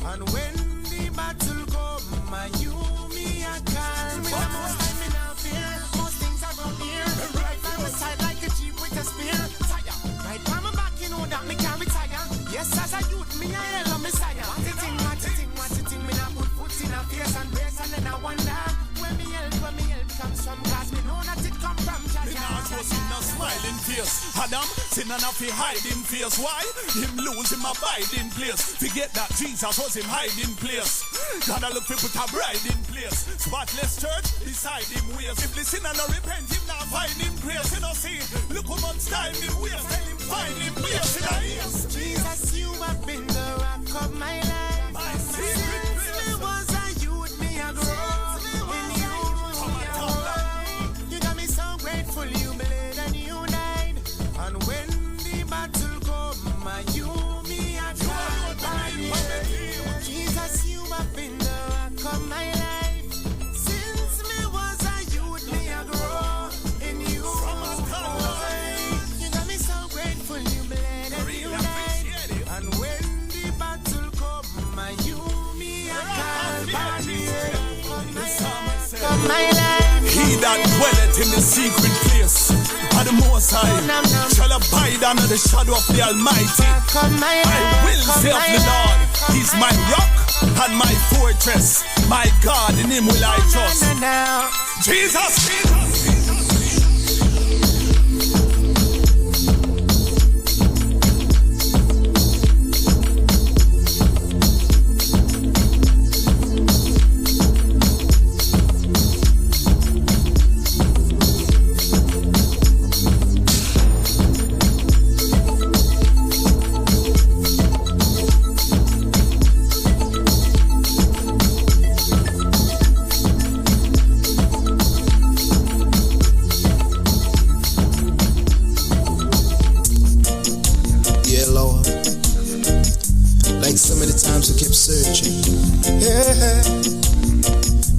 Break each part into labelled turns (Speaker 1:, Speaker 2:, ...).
Speaker 1: And when the battle come, you me a call. Most time me now fear, most things around here. Right by my side like a jeep with a spear. Fire, right by my back, you know that me can't retire. Yes, as a youth, me a hell of Messiah. What you think, me now put foot in a face and brace and then I wonder where me help comes from. Cause me know that it come from Jah.
Speaker 2: Me now just in a smiling face. Adam, sin and a fi hiding face. Why? Him lose him abiding place. Forget that Jesus was him hiding place. Gotta look for put a bride in place. Spotless church, decide him ways. If listen and not repent, him not find him grace. You know see, look how much time him waste. Tell him find him place in a ears.
Speaker 1: Jesus, you have been the rock of my life.
Speaker 2: My secret place.
Speaker 1: Since me was a youth, me a grow. In you, you got me so grateful. You bled and you died. And when the battle come, you me a call. Jesus, you have been the rock of my life. Since me was a youth, me a grow. In you, you got me so grateful. You bled and you died. And when the battle come, you me a call.
Speaker 2: He that dwelleth in the secret place of the Most High shall abide under the shadow of the Almighty. I will say of the Lord, He's my rock and my fortress. My God, in Him will I trust. Jesus.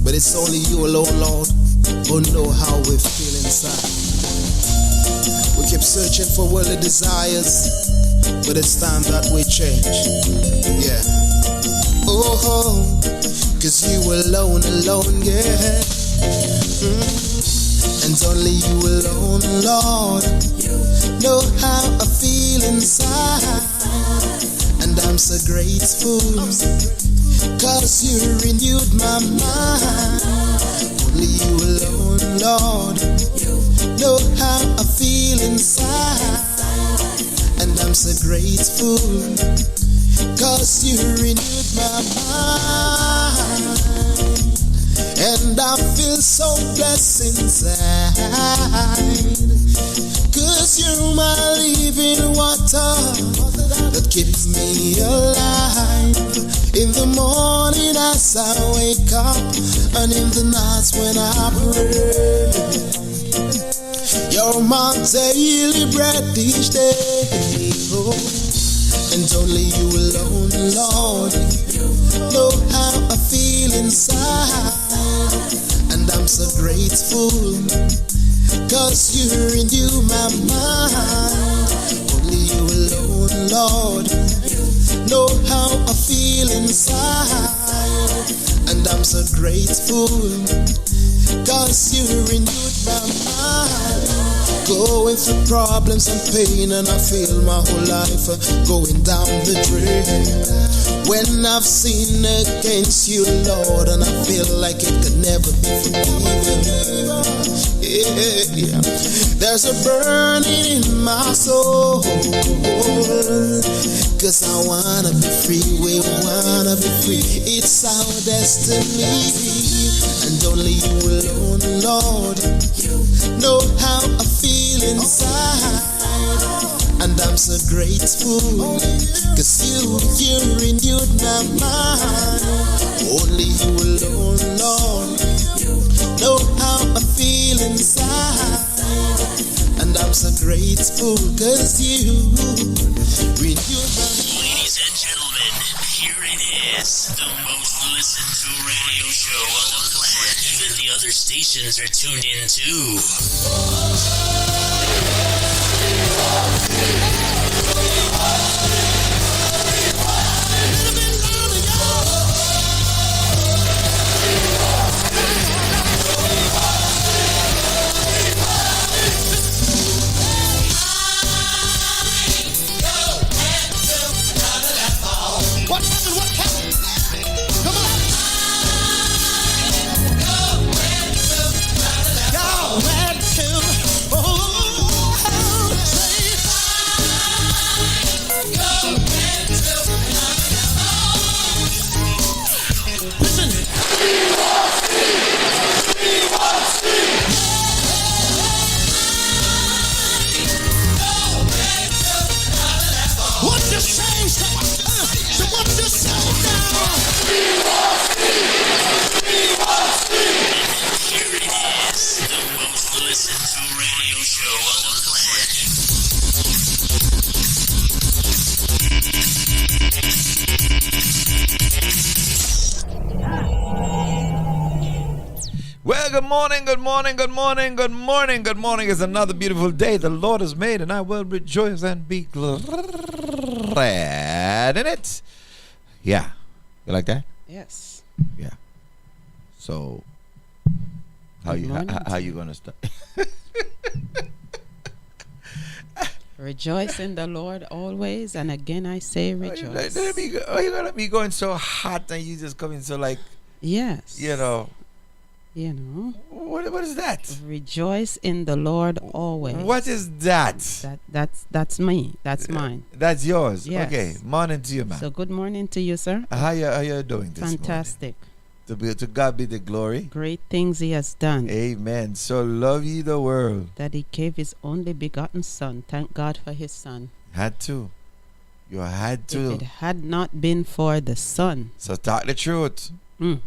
Speaker 3: But it's only you alone, Lord, who know how we feel inside. We keep searching for worldly desires, but it's time that we change. Yeah. Oh, cause you alone, yeah. And only you alone, Lord, know how I feel inside. And I'm so grateful, cause you renewed my mind. Only you alone, Lord, know how I feel inside. And I'm so grateful, cause you renewed my mind. And I feel so blessed inside, cause you're my living water that keeps me alive. In the morning as I wake up, and in the nights when I pray, you're my daily bread each day. Oh, and only you alone, Lord, know how I feel inside. And I'm so grateful, cause you renew my mind. Only you alone, Lord, know how I feel inside. And I'm so grateful, cause you renewed my mind. Going through problems and pain, and I feel my whole life going down the drain. When I've sinned against you, Lord, and I feel like it could never be forgiven. Yeah. There's a burning in my soul, cause I wanna be free, we wanna be free. It's our destiny. And only you alone, Lord, know how I feel inside. And I'm so grateful, cause you renewed my mind. Only you alone, Lord, know how I feel inside. And I'm so grateful, cause you renewed my mind.
Speaker 4: Ladies and gentlemen, here it is, the most listened to radio show on the planet. Even the other stations are tuned in too.
Speaker 3: What happened? What happened? Come on. Go where to? Oh, say. Go where to? Listen. What you say? So what you say now?
Speaker 4: Here it is, the most listened to radio show on the planet.
Speaker 5: Well, good morning, good morning, good morning, good morning, good morning. It's another beautiful day the Lord has made, and I will rejoice and be glad in it. Yeah. You like that?
Speaker 6: Yes.
Speaker 5: Yeah. So, how
Speaker 6: Good
Speaker 5: you
Speaker 6: morning
Speaker 5: how
Speaker 6: to
Speaker 5: you gonna start?
Speaker 6: Rejoice in the Lord always, and again I say rejoice.
Speaker 5: Are you gonna be going so hot and you just coming so like
Speaker 6: Yes.
Speaker 5: you know
Speaker 6: What
Speaker 5: what is that?
Speaker 6: rejoice in the Lord always.
Speaker 5: What is that?
Speaker 6: That's me. That's mine.
Speaker 5: That's yours.
Speaker 6: Yes.
Speaker 5: Okay. Morning to you, man.
Speaker 6: So good morning to you, sir.
Speaker 5: How you doing this morning?
Speaker 6: Fantastic.
Speaker 5: To God be the glory.
Speaker 6: Great things he has done.
Speaker 5: Amen. So love ye the world.
Speaker 6: That he gave his only begotten son. Thank God for his son.
Speaker 5: Had to. You had to.
Speaker 6: If it had not been for the son.
Speaker 5: So talk the truth. Talk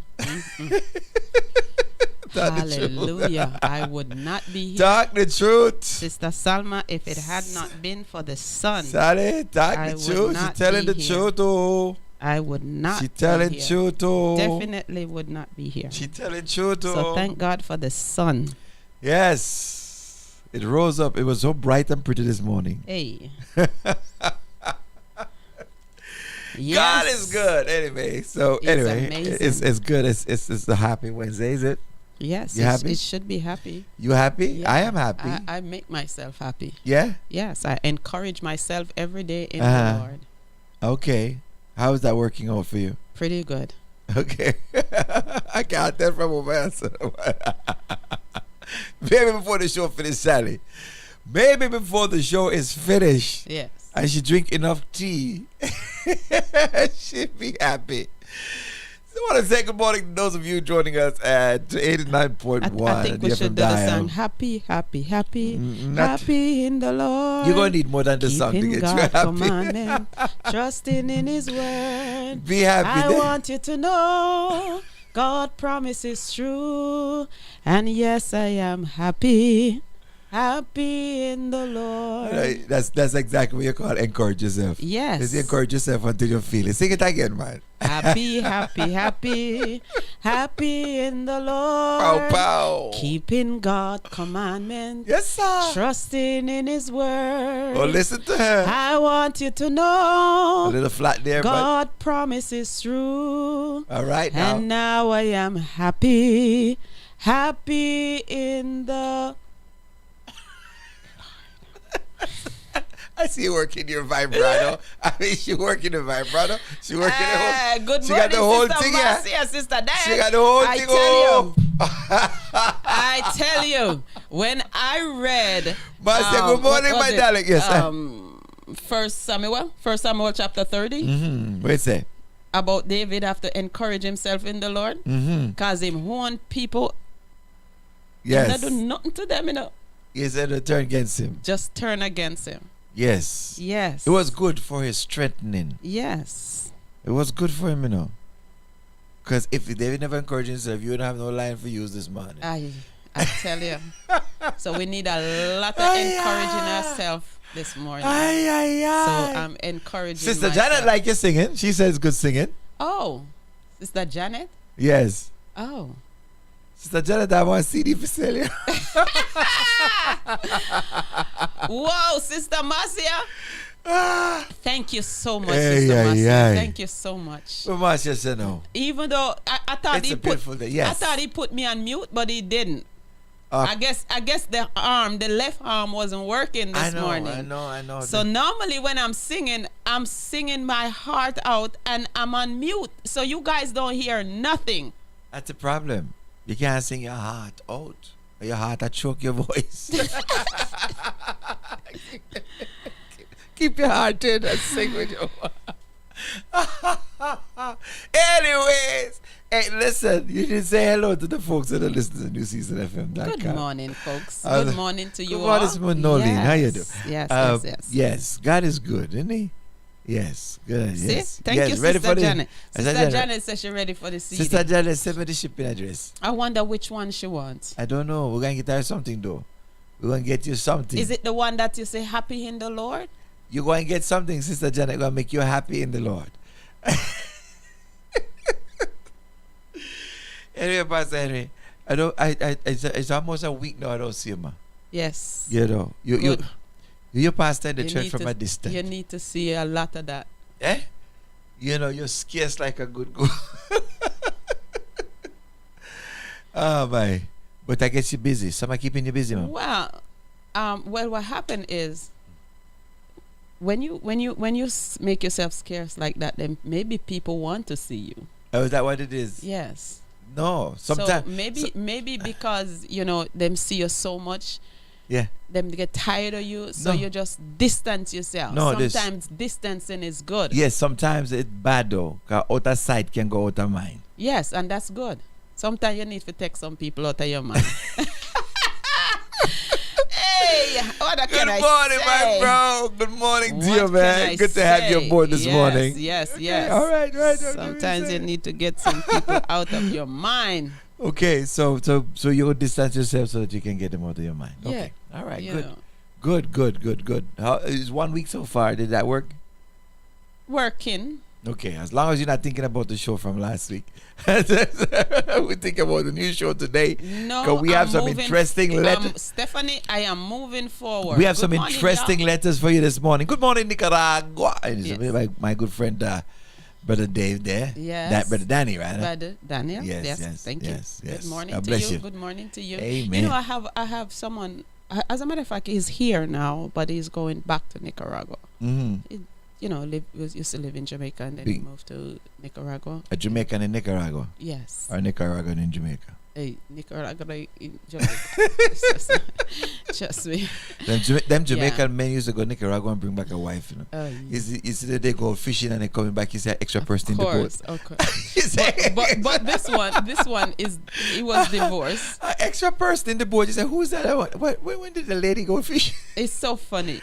Speaker 5: the truth.
Speaker 6: Hallelujah. I would not be here.
Speaker 5: Talk the truth.
Speaker 6: Sister Salma, if it had not been for the son,
Speaker 5: Sally, talk
Speaker 6: I
Speaker 5: the
Speaker 6: would
Speaker 5: truth. She
Speaker 6: not
Speaker 5: telling
Speaker 6: be
Speaker 5: the
Speaker 6: here.
Speaker 5: truth, oh.
Speaker 6: I would not
Speaker 5: She
Speaker 6: be
Speaker 5: telling
Speaker 6: here.
Speaker 5: truth, oh.
Speaker 6: Definitely would not be here.
Speaker 5: She telling truth, oh.
Speaker 6: So thank God for the sun.
Speaker 5: Yes. It rose up. It was so bright and pretty this morning.
Speaker 6: Hey.
Speaker 5: God is good. Anyway, so
Speaker 6: It's
Speaker 5: anyway,
Speaker 6: amazing.
Speaker 5: it's good. It's a happy Wednesday, is it?
Speaker 6: Yes,
Speaker 5: You happy?
Speaker 6: it should be happy.
Speaker 5: You happy?
Speaker 6: Yeah.
Speaker 5: I am happy.
Speaker 6: I make myself happy.
Speaker 5: Yeah?
Speaker 6: Yes, I encourage myself every day in
Speaker 5: Uh-huh.
Speaker 6: the Lord.
Speaker 5: Okay. How is that working out for you?
Speaker 6: Pretty good.
Speaker 5: Okay. I can't tell from a answer. Maybe before the show finished, Sally. Maybe before the show is finished
Speaker 6: Yes.
Speaker 5: and she drink enough tea, she'd be happy. So I want to say good morning to those of you joining us at 89.1.
Speaker 6: I think we should do the song Happy, happy, happy,
Speaker 5: Not-
Speaker 6: happy in the Lord.
Speaker 5: You're going to need more than the song to
Speaker 6: Keeping
Speaker 5: get you
Speaker 6: God's
Speaker 5: happy.
Speaker 6: commandment, trusting in his word.
Speaker 5: Be happy.
Speaker 6: I want you to know God promises true. And yes, I am happy. Happy in the Lord.
Speaker 5: Right, that's exactly what you call encourage yourself.
Speaker 6: Yes.
Speaker 5: Just encourage yourself until you feel it. Sing it again, man.
Speaker 6: Happy, happy, happy. Happy in the Lord.
Speaker 5: Pow, pow.
Speaker 6: Keeping God's commandment.
Speaker 5: Yes, sir.
Speaker 6: Trusting in his word.
Speaker 5: Oh, listen to her.
Speaker 6: I want you to
Speaker 5: A
Speaker 6: know
Speaker 5: little flat there,
Speaker 6: God promises true.
Speaker 5: but all right now.
Speaker 6: And now I am happy. Happy in the
Speaker 5: I see you working your vibrato. I mean, she working the vibrato. She working the whole.
Speaker 6: Good
Speaker 5: she
Speaker 6: morning,
Speaker 5: got the whole
Speaker 6: Sister
Speaker 5: thing, yeah.
Speaker 6: Marcia, Sister Diane.
Speaker 5: She got the whole
Speaker 6: I
Speaker 5: thing.
Speaker 6: tell you.
Speaker 5: Oh.
Speaker 6: I tell you, when I read
Speaker 5: Marcia, good morning,
Speaker 6: what
Speaker 5: my
Speaker 6: was it?
Speaker 5: darling. Yes.
Speaker 6: First Samuel chapter 30,
Speaker 5: What you say?
Speaker 6: about David have to encourage himself in the Lord, because him own people
Speaker 5: Yes.
Speaker 6: not do nothing to them,
Speaker 5: He said to turn against him.
Speaker 6: just turn against him.
Speaker 5: Yes.
Speaker 6: Yes.
Speaker 5: It was good for his strengthening.
Speaker 6: Yes.
Speaker 5: It was good for him, Because if David never encouraged himself, you wouldn't have no line for use this morning.
Speaker 6: I tell you. So we need a lot of encouraging ourselves this morning.
Speaker 5: Ay, ay, ay.
Speaker 6: So I'm encouraging
Speaker 5: Sister
Speaker 6: myself.
Speaker 5: Janet like you singing. She says good singing.
Speaker 6: Oh, Sister Janet?
Speaker 5: Yes.
Speaker 6: Oh.
Speaker 5: Sister Janet, I want a CD for sale. You.
Speaker 6: Whoa, Sister Marcia. Thank you so much,
Speaker 5: Ay,
Speaker 6: Sister
Speaker 5: ay,
Speaker 6: Marcia.
Speaker 5: ay.
Speaker 6: Thank you so much.
Speaker 5: But Marcia said no.
Speaker 6: Even though I thought
Speaker 5: It's
Speaker 6: he
Speaker 5: a beautiful day. Yes.
Speaker 6: I thought he put me on mute, but he didn't. I guess the left arm wasn't working this morning.
Speaker 5: I know.
Speaker 6: So normally when I'm singing my heart out and I'm on mute. So you guys don't hear nothing.
Speaker 5: That's the problem. You can't sing your heart out. Or your heart that choke your voice. Keep your heart in and sing with your Anyways, hey, listen, you should say hello to the folks that are listening to New Season FM.
Speaker 6: Good morning, folks. Good morning to you
Speaker 5: good
Speaker 6: all.
Speaker 5: Good morning, Nolene. How you doing?
Speaker 6: Yes.
Speaker 5: Yes, God is good, isn't he? Yes, good.
Speaker 6: See?
Speaker 5: Yes.
Speaker 6: Thank you,
Speaker 5: ready
Speaker 6: Sister
Speaker 5: for
Speaker 6: Janet.
Speaker 5: The,
Speaker 6: Sister Janet says she's ready for the CD.
Speaker 5: Sister Janet sent me the shipping address.
Speaker 6: I wonder which one she wants.
Speaker 5: I don't know. We're going to get her something, though. We're going to get you something.
Speaker 6: Is it the one that you say happy in the Lord?
Speaker 5: You're going to get something, Sister Janet. Going to make you happy in the Lord. Anyway, Pastor Henry, it's almost a week now I don't see you, man.
Speaker 6: Yes.
Speaker 5: You know, you pastor in the church from a distance.
Speaker 6: You need to see a lot of that.
Speaker 5: Eh? You know, you're scarce like a good girl. Oh my! But I guess you're busy. Somebody keeping you busy, man.
Speaker 6: Well, what happened is when you make yourself scarce like that, then maybe people want to see you.
Speaker 5: Oh, is that what it is?
Speaker 6: Yes.
Speaker 5: No, sometimes.
Speaker 6: So maybe because them see you so much.
Speaker 5: Yeah.
Speaker 6: Them get tired of you, so you just distance yourself.
Speaker 5: No,
Speaker 6: sometimes distancing is good.
Speaker 5: Yes, sometimes it's bad though. Cause out of sight can go out of mind.
Speaker 6: Yes, and that's good. Sometimes you need to take some people out of your mind. Hey, what can I say?
Speaker 5: Good morning, my bro. Good morning to you, man. Good to have you aboard this morning.
Speaker 6: Yes.
Speaker 5: All right.
Speaker 6: Sometimes you need to get some people out of your mind.
Speaker 5: Okay, so you distance yourself so that you can get them out of your mind. Okay.
Speaker 6: Yeah.
Speaker 5: All right,
Speaker 6: Good.
Speaker 5: Good. How is 1 week so far? Did that work?
Speaker 6: Working.
Speaker 5: Okay, as long as you're not thinking about the show from last week. We think about the new show today.
Speaker 6: No,
Speaker 5: we have some interesting letters.
Speaker 6: Stephanie, I am moving forward.
Speaker 5: We have some interesting letters for you this morning. Good morning, Nicaragua.
Speaker 6: Yes.
Speaker 5: My good friend, Brother Dave there.
Speaker 6: Yes.
Speaker 5: Brother Danny, right?
Speaker 6: Brother Daniel.
Speaker 5: Yes.
Speaker 6: Thank you.
Speaker 5: Yes.
Speaker 6: Good morning
Speaker 5: God
Speaker 6: to
Speaker 5: bless
Speaker 6: you.
Speaker 5: you.
Speaker 6: Good morning to you.
Speaker 5: Amen.
Speaker 6: You know, I have someone. As a matter of fact, he's here now, but he's going back to Nicaragua.
Speaker 5: Mm-hmm.
Speaker 6: Used to live in Jamaica and then he moved to Nicaragua.
Speaker 5: A Jamaican in Nicaragua?
Speaker 6: Yes.
Speaker 5: Or Nicaraguan in Jamaica?
Speaker 6: Hey, Nicaragua in Jamaica. Trust me.
Speaker 5: Them Jamaican men used to go to Nicaragua and bring back a wife, you know. You see that they go fishing and they coming back, he said extra person in the boat.
Speaker 6: Of course. but this one he was divorced.
Speaker 5: Extra person in the boat. You said, who's that? When did the lady go fishing?
Speaker 6: It's so funny.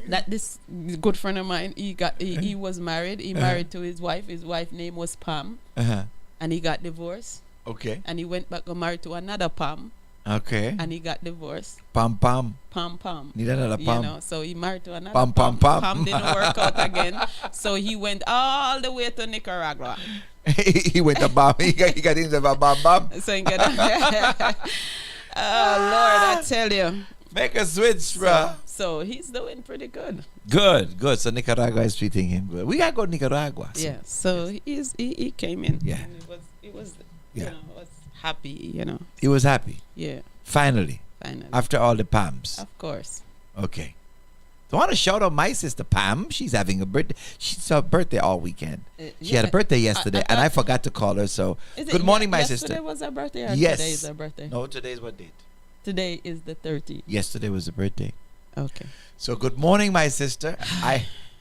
Speaker 6: That this good friend of mine, he was married. He married to his wife. His wife's name was Pam. And he got divorced.
Speaker 5: Okay.
Speaker 6: And he went back and married to another Pam.
Speaker 5: Okay.
Speaker 6: And he got divorced.
Speaker 5: Pam.
Speaker 6: Pam.
Speaker 5: Need another Pam.
Speaker 6: So he married to another
Speaker 5: Pam.
Speaker 6: Pam didn't work out again. So he went all the way to Nicaragua.
Speaker 5: He went to Bam. He got into Bam.
Speaker 6: So he got oh Lord, I tell you.
Speaker 5: Make a switch, bro.
Speaker 6: So he's doing pretty good.
Speaker 5: Good. So Nicaragua is treating him good. We gotta go to Nicaragua. So.
Speaker 6: Yeah. So he came in.
Speaker 5: Yeah.
Speaker 6: And he was was happy.
Speaker 5: He was happy.
Speaker 6: Yeah.
Speaker 5: Finally. After all the Pams.
Speaker 6: Of course.
Speaker 5: Okay. So I want to shout out my sister Pam. She's having a birthday. She's her birthday all weekend. She had a birthday yesterday, and I forgot to call her. So good morning, my sister.
Speaker 6: Yesterday was her birthday. Or
Speaker 5: yes.
Speaker 6: Today is her birthday.
Speaker 5: No, today's what date?
Speaker 6: Today is the 30th.
Speaker 5: Yesterday was the birthday.
Speaker 6: Okay.
Speaker 5: So good morning, my sister.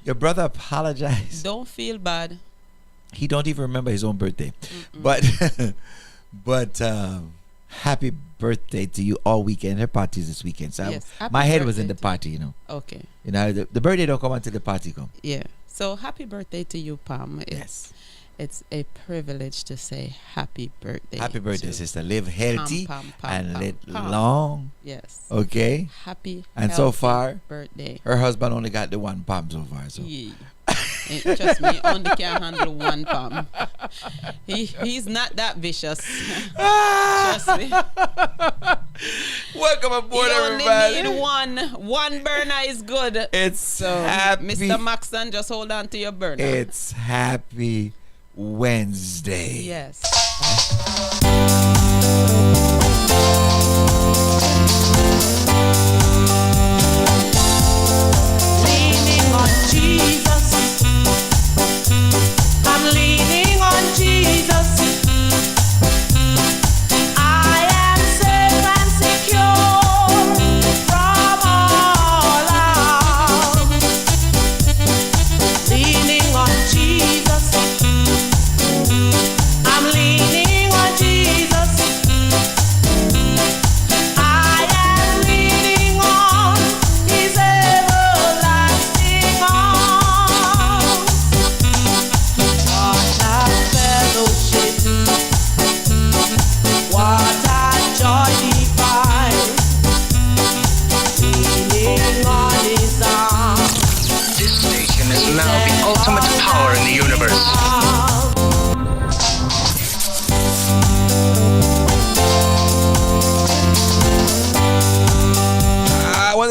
Speaker 5: Your brother apologized.
Speaker 6: Don't feel bad.
Speaker 5: He don't even remember his own birthday. But happy birthday to you all weekend. Her party is this weekend. So
Speaker 6: yes,
Speaker 5: my head was in the party,
Speaker 6: Okay.
Speaker 5: The birthday don't come until the party come.
Speaker 6: Yeah. So happy birthday to you, Pam. It's a privilege to say happy birthday.
Speaker 5: Happy birthday, sister. Live healthy and live
Speaker 6: Pam.
Speaker 5: long.
Speaker 6: Yes.
Speaker 5: Okay.
Speaker 6: Happy.
Speaker 5: And so far,
Speaker 6: birthday.
Speaker 5: Her husband only got the one Pam so far. So.
Speaker 6: Yeah. Trust me, only can handle one Pam. He's not that vicious. Trust me.
Speaker 5: Welcome aboard,
Speaker 6: everybody. You only need one burner is good.
Speaker 5: It's so happy.
Speaker 6: Mr. Maxon, just hold on to your burner.
Speaker 5: It's happy Wednesday.
Speaker 6: Yes.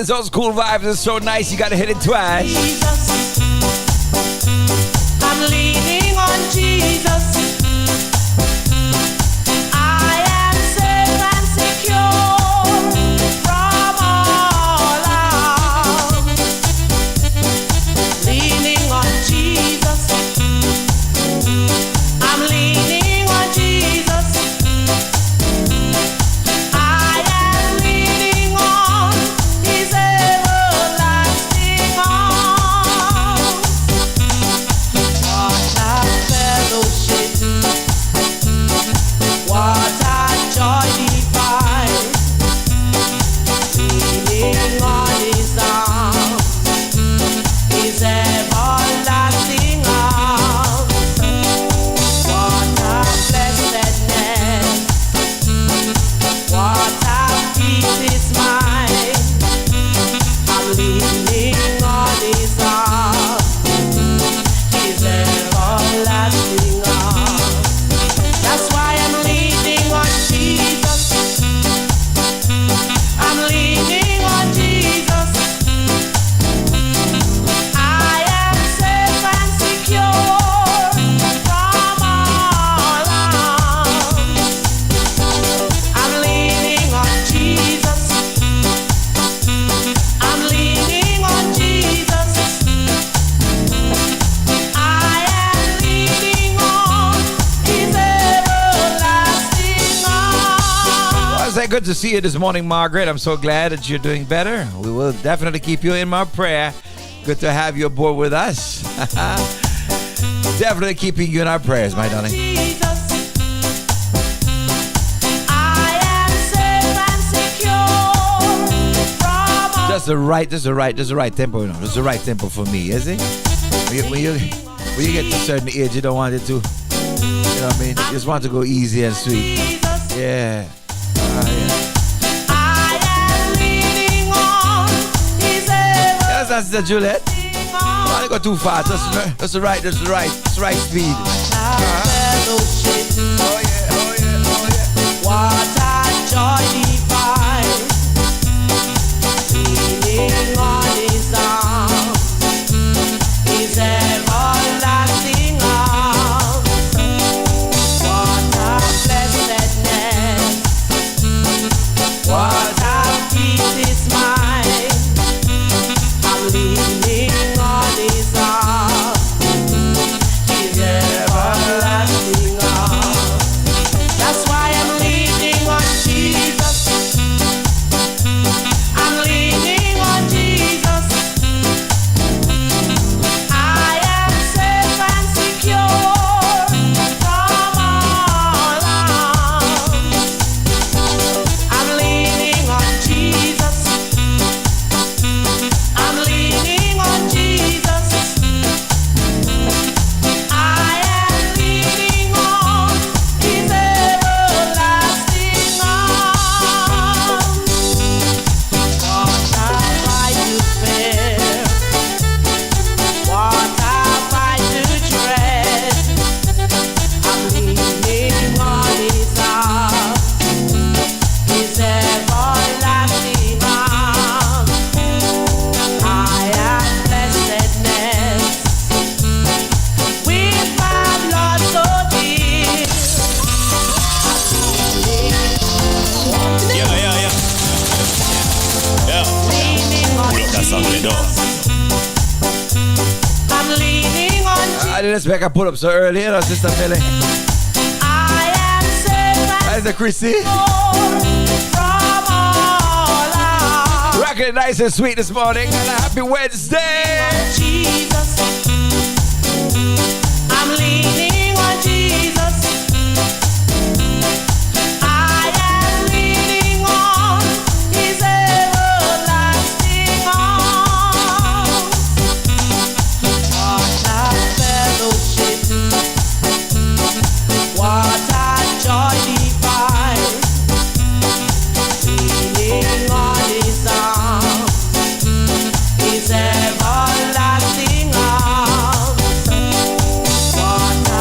Speaker 5: this old school vibes is so nice, you gotta hit it twice.
Speaker 7: Jesus. I'm leaning on Jesus. I am safe and secure from all harm. Leaning on Jesus. I'm leaning on Jesus. I am leaning on His everlasting arms. What a fellowship, what a joy divine, leaning on His arms, His everlasting arms. What a blessedness, what a peace is mine. I'm leaning on His arms, His everlasting arms. That's why I'm leaning on Jesus. I'm leaning on Jesus. I am safe and secure from all harm. I'm leaning on Jesus. I'm leaning on Jesus. I am leaning on His everlasting arms.
Speaker 5: Well, it's good to see you this morning, Margaret. I'm so glad that you're doing better. We will definitely keep you in my prayer. Good to have you aboard with us. Definitely keeping you in our prayers, my darling.
Speaker 7: Jesus. I am safe and secure from all.
Speaker 5: Just the right tempo, you know. Just the right tempo for me, is it? When you get to a certain age, you don't want it to, you know what I mean? You just want to go easy and sweet.
Speaker 7: Jesus.
Speaker 5: Yeah. Yeah.
Speaker 7: I am leaning on His
Speaker 5: Yes, that's the Juliet.
Speaker 7: everlasting
Speaker 5: I
Speaker 7: arms.
Speaker 5: go too fast. That's the right speed.
Speaker 7: Fellowship.
Speaker 5: Oh yeah.
Speaker 7: What a joy divine, leaning on His arms, His everlasting arms. What a blessedness, what a peace is mine. I'm leaning on His arms, His everlasting arms. That's why I'm leaning on Jesus. I'm leaning on Jesus. I am safe and secure from all harm. I'm leaning on Jesus. I'm leaning on Jesus. I am leaning on His everlasting arms. What have I to fear? What have I to dread? I'm leaning on His arms, His everlasting arms. I have blessedness with my blood so dear. Leaning on
Speaker 2: Pull up that song, let
Speaker 7: Jesus. I'm leaning on Jesus.
Speaker 5: I didn't expect I pull up so early, you know, Sister Millie.
Speaker 7: I am safe
Speaker 5: Hi,
Speaker 7: and
Speaker 5: Sister Chrissy.
Speaker 7: secure from all harm.
Speaker 5: Rocking it nice and sweet this morning. And a happy Wednesday.
Speaker 7: Jesus. I'm leaning on Jesus. I am leaning on His everlasting arms. What a fellowship, what a joy divine, leaning on His arms, His everlasting arms. What a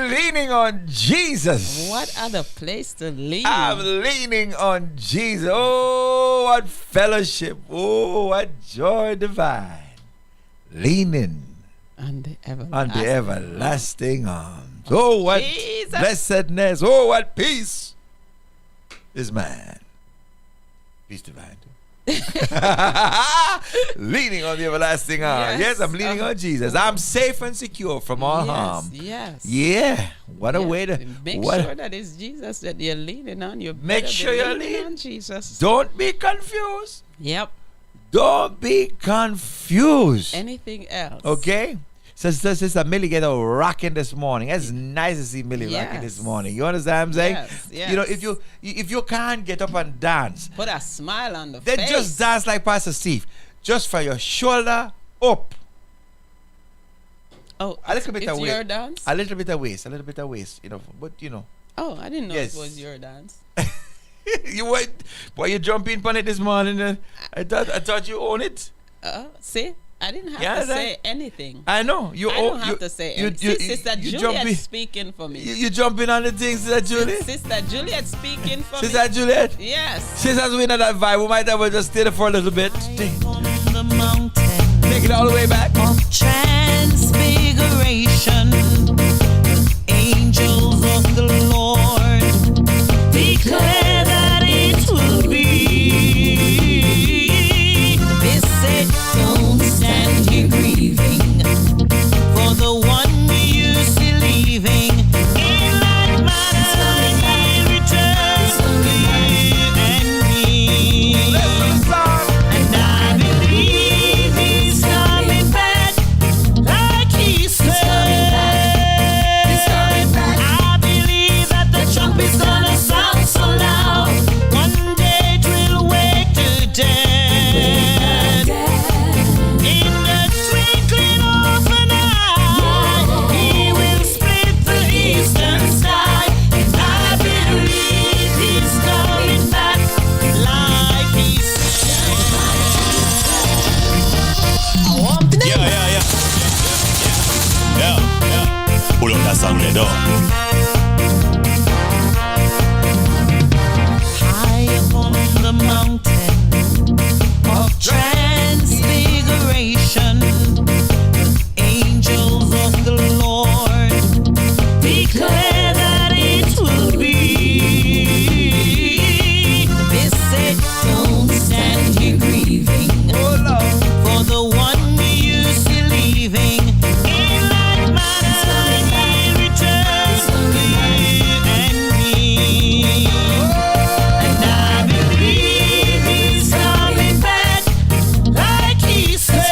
Speaker 5: leaning on Jesus.
Speaker 6: What other place to lean?
Speaker 5: I'm leaning on Jesus. Oh, what fellowship. Oh, what joy divine. Leaning
Speaker 6: on the
Speaker 5: on the everlasting arms. Oh, what
Speaker 6: Jesus.
Speaker 5: blessedness. Oh, what peace is mine. Peace divine. Leaning on the everlasting arms. Yes, I'm leaning on Jesus. I'm safe and secure from all harm.
Speaker 6: Yes.
Speaker 5: Yeah. What a way to
Speaker 6: make sure that it's Jesus that you're leaning on. You
Speaker 5: make sure you're leaning
Speaker 6: on Jesus.
Speaker 5: Don't be confused.
Speaker 6: Yep.
Speaker 5: Don't be confused.
Speaker 6: Anything else?
Speaker 5: Okay. Sister Millie get a rocking this morning. It's nice to see Millie rocking this morning. You understand what I'm saying?
Speaker 6: Yes.
Speaker 5: You know, if you can't get up and dance,
Speaker 6: put a smile on the
Speaker 5: then
Speaker 6: face.
Speaker 5: just dance like Pastor Steve. Just from your shoulder up.
Speaker 6: Oh,
Speaker 5: a little bit of
Speaker 6: your
Speaker 5: waist.
Speaker 6: dance?
Speaker 5: A little bit of waist. You know, but you know.
Speaker 6: Oh, I didn't know it was your dance.
Speaker 5: You went, boy, you jump in on it this morning. I thought you own it.
Speaker 6: See, I didn't have to say anything.
Speaker 5: I know
Speaker 6: I don't have to say anything. Sister Juliet speaking for me.
Speaker 5: You jump in on the things, Sister Juliet.
Speaker 6: Sister Juliet speaking for me.
Speaker 5: Sister Juliet.
Speaker 6: Yes.
Speaker 5: Sister Juliet, that vibe. We might have to just stay there for a little bit. Take it all the way back.
Speaker 7: Of transfiguration, angels of the Lord declare that it will be. They said, don't stand here grieving for the one you see leaving. In like manner he returns to you and me. And I believe he's coming back like he said. I believe that the trump is gonna sound so loud. One day it will wake the dead. In the twinkling of an eye, he will split the eastern sky. And I believe he's coming back like he said. I want to
Speaker 2: Yeah. Pull up that song, let
Speaker 7: high upon the mountain of transfiguration, angels of the Lord declare that it will be. They said, don't stand here grieving for the one you see leaving. In like manner he returns to you and me. And I believe he's coming back like he said.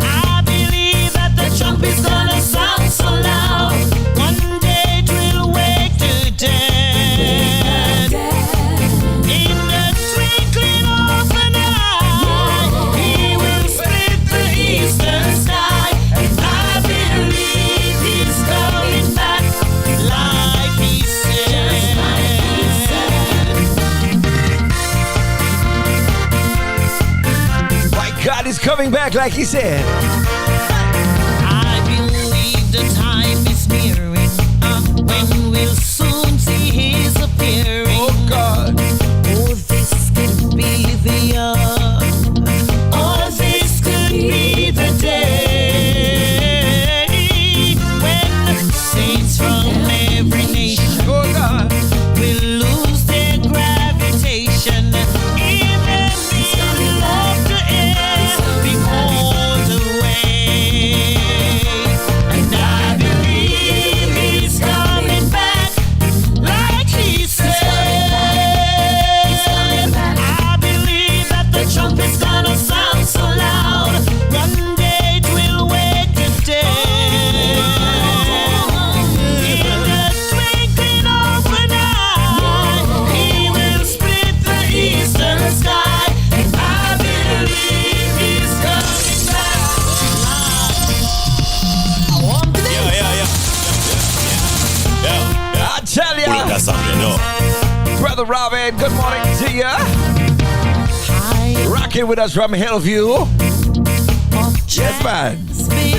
Speaker 7: I believe that the trump is gonna sound so loud. One day it will wake the dead. In the twinkling of an eye, he will split the eastern sky. And I believe he's coming back like he said.
Speaker 5: My God is coming back like he said.
Speaker 7: I believe the time is nearing when we'll soon see his appearing.
Speaker 5: Oh God.
Speaker 7: Oh, this could be the year. Oh, this could be the day when saints from every nation
Speaker 5: Oh God.
Speaker 7: will lose their gravitation. In the middle of the air, be pulled away. And I believe he's coming back like he said. I believe that the trump is gonna sound so loud. One day it will wake the dead. In the twinkling of an eye, he will split the eastern sky. And I believe he's coming back. I want to
Speaker 5: I tell
Speaker 2: Pull up
Speaker 5: ya,
Speaker 2: that song, let
Speaker 5: Brother Robin, good morning to ya.
Speaker 7: high
Speaker 5: Rocking with us from Hillview. Yes, man.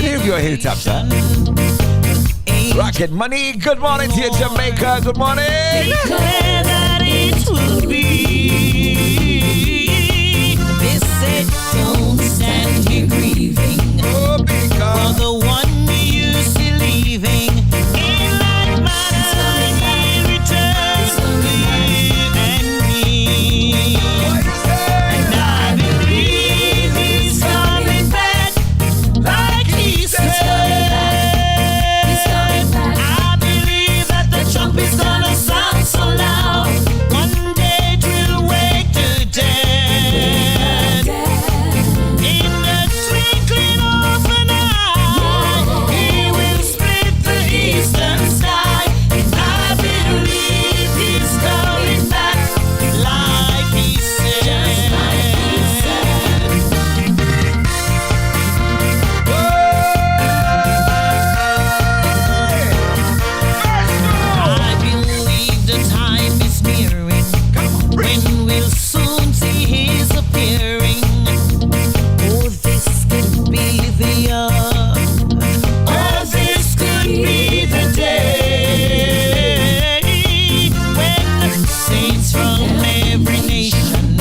Speaker 5: Hillview or Hilltop, sir? Pocket Money. Good morning to you, Jamaica. Good morning.
Speaker 7: Declare that it will be. They said don't stand here grieving
Speaker 5: Oh,
Speaker 7: for the one you see leaving. In like manner he returns to you and me. And I believe he's coming back like he said. I believe that the trumpet's gonna sound so loud. One day it will wake the dead. In the twinkling of an eye, he will split the eastern sky. And I believe he's coming back like he said. I believe the time is nearing when we'll soon see his appearing. Oh, this could be the hour. Oh, this could be the day when saints from every nation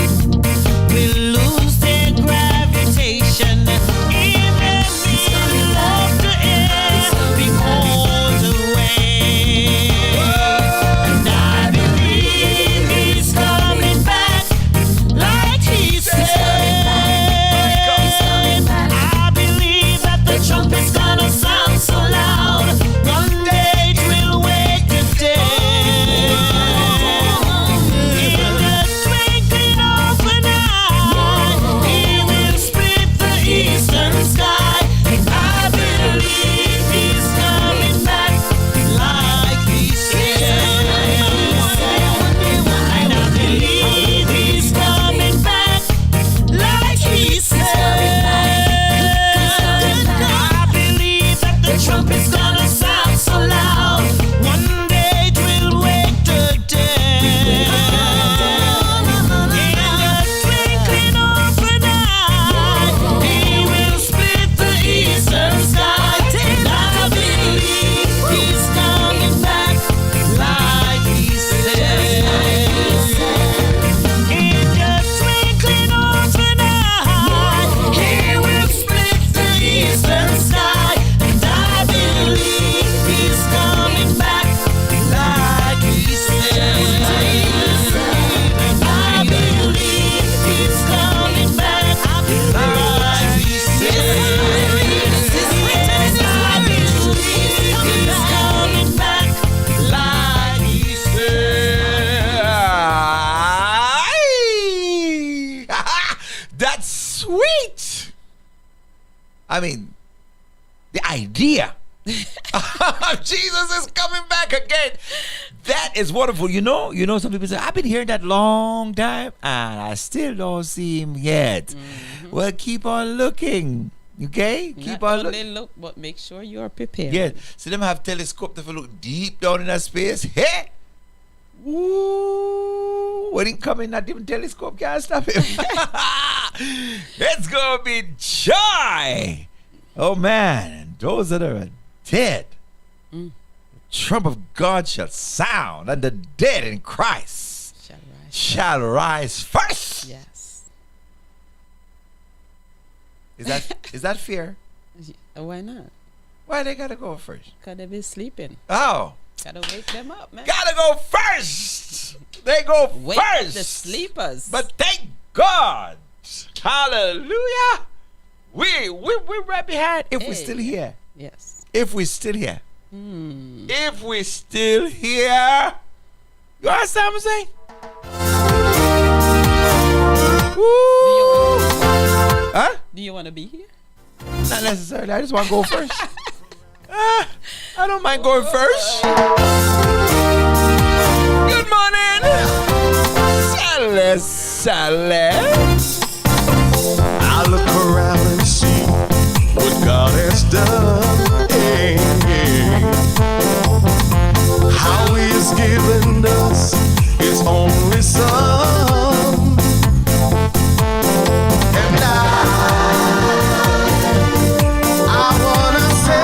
Speaker 7: will lose their gravitation. In the middle of the air, be called away. And I believe he's coming back like he said. I believe that the trumpet's gonna sound so loud. One day it will wake the dead. In the twinkling of an eye, he will split the eastern sky. And I believe he's coming back like he said. And I believe he's coming back like he said. I believe that the trumpet's gonna sound so loud. One day it will wake the dead. In the twinkling of an eye, he will split the eastern sky. And I believe he's coming back like he said. In the twinkling of an eye, he will split the eastern sky. And I believe he's coming back like he said. I believe he's coming back like he said. I believe he's coming back like he
Speaker 5: That's sweet. I mean, the idea Jesus is coming back again. That is wonderful. You know, some people say, I've been hearing that long time and I still don't see him yet. Well, keep on looking. Okay? Keep on looking.
Speaker 6: Look, but make sure you are prepared.
Speaker 5: Yeah. See them have telescope to look deep down in that space. Hey! Ooh, when he come in, not even telescope can't stop him. It's gonna be joy. Oh man, and those that are dead, the trump of God shall sound, and the dead in Christ shall rise first.
Speaker 6: Yes.
Speaker 5: Is that fair?
Speaker 6: Why not?
Speaker 5: Why they gotta go first?
Speaker 6: Because they be sleeping.
Speaker 5: Oh.
Speaker 6: Gotta wake them up, man.
Speaker 5: Gotta go first. They go
Speaker 6: Wake up
Speaker 5: first.
Speaker 6: the sleepers.
Speaker 5: But thank God. Hallelujah. We're right behind. If we're still here.
Speaker 6: Yes.
Speaker 5: If we're still here. If we're still here. You understand what I'm saying? Woo. Huh?
Speaker 6: Do you want to be here?
Speaker 5: Not necessarily. I just want to go first. I don't mind going first. Good morning. Sally.
Speaker 8: I look around and see what God has done. Hey, hey. How He has given us His only Son. And I wanna say,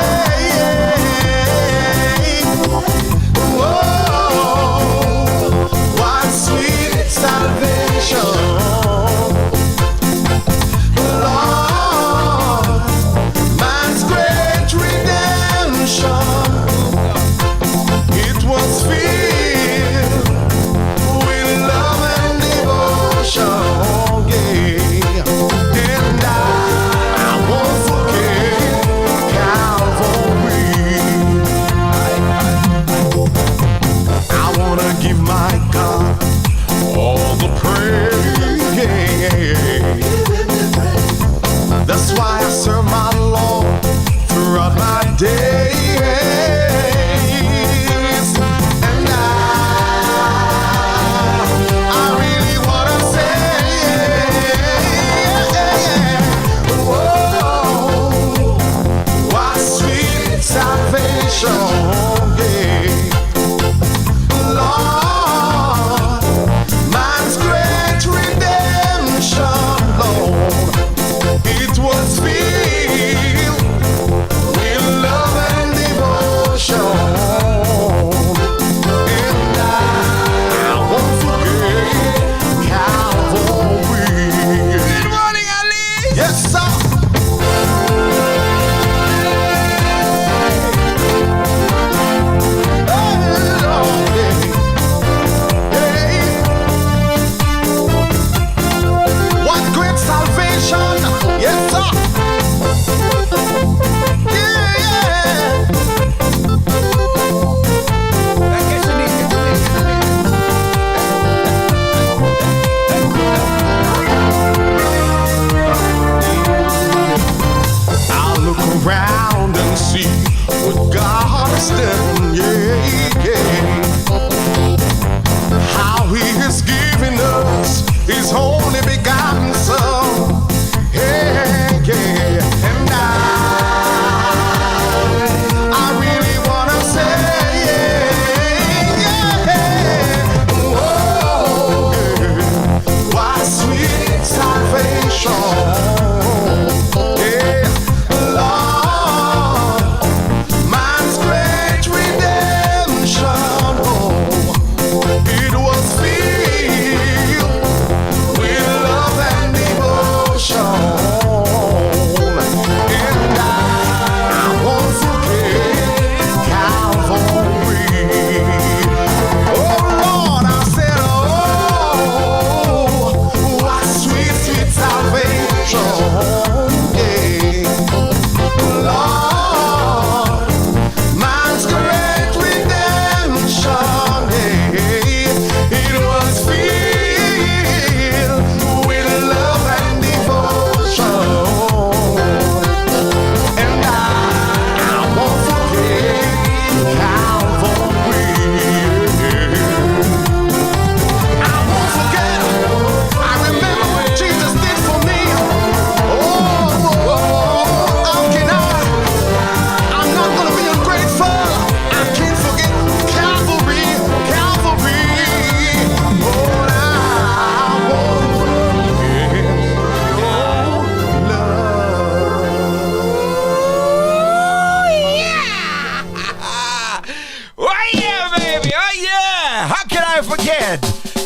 Speaker 5: baby. Oh, yeah. How can I forget?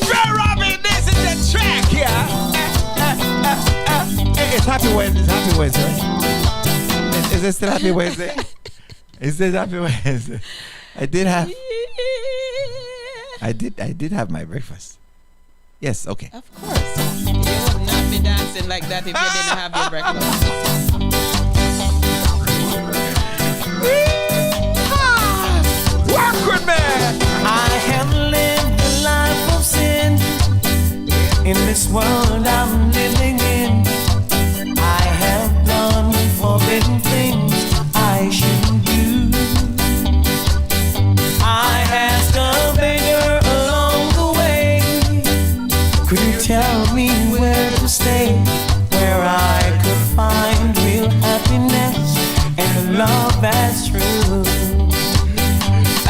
Speaker 5: Ray Robin, this is the track here. It's Happy Wednesday. It's Happy Wednesday. Right? Is it still Happy Wednesday? Is it Happy Wednesday? I did have my breakfast. Yes, okay.
Speaker 6: Of course. You would not be dancing like that if you didn't have your breakfast.
Speaker 5: Work with me!
Speaker 7: I have lived a life of sin in this world I'm living in. I have done forbidden things I shouldn't do. I asked a beggar along the way, could you tell me where to stay, where I could find real happiness and love that's true.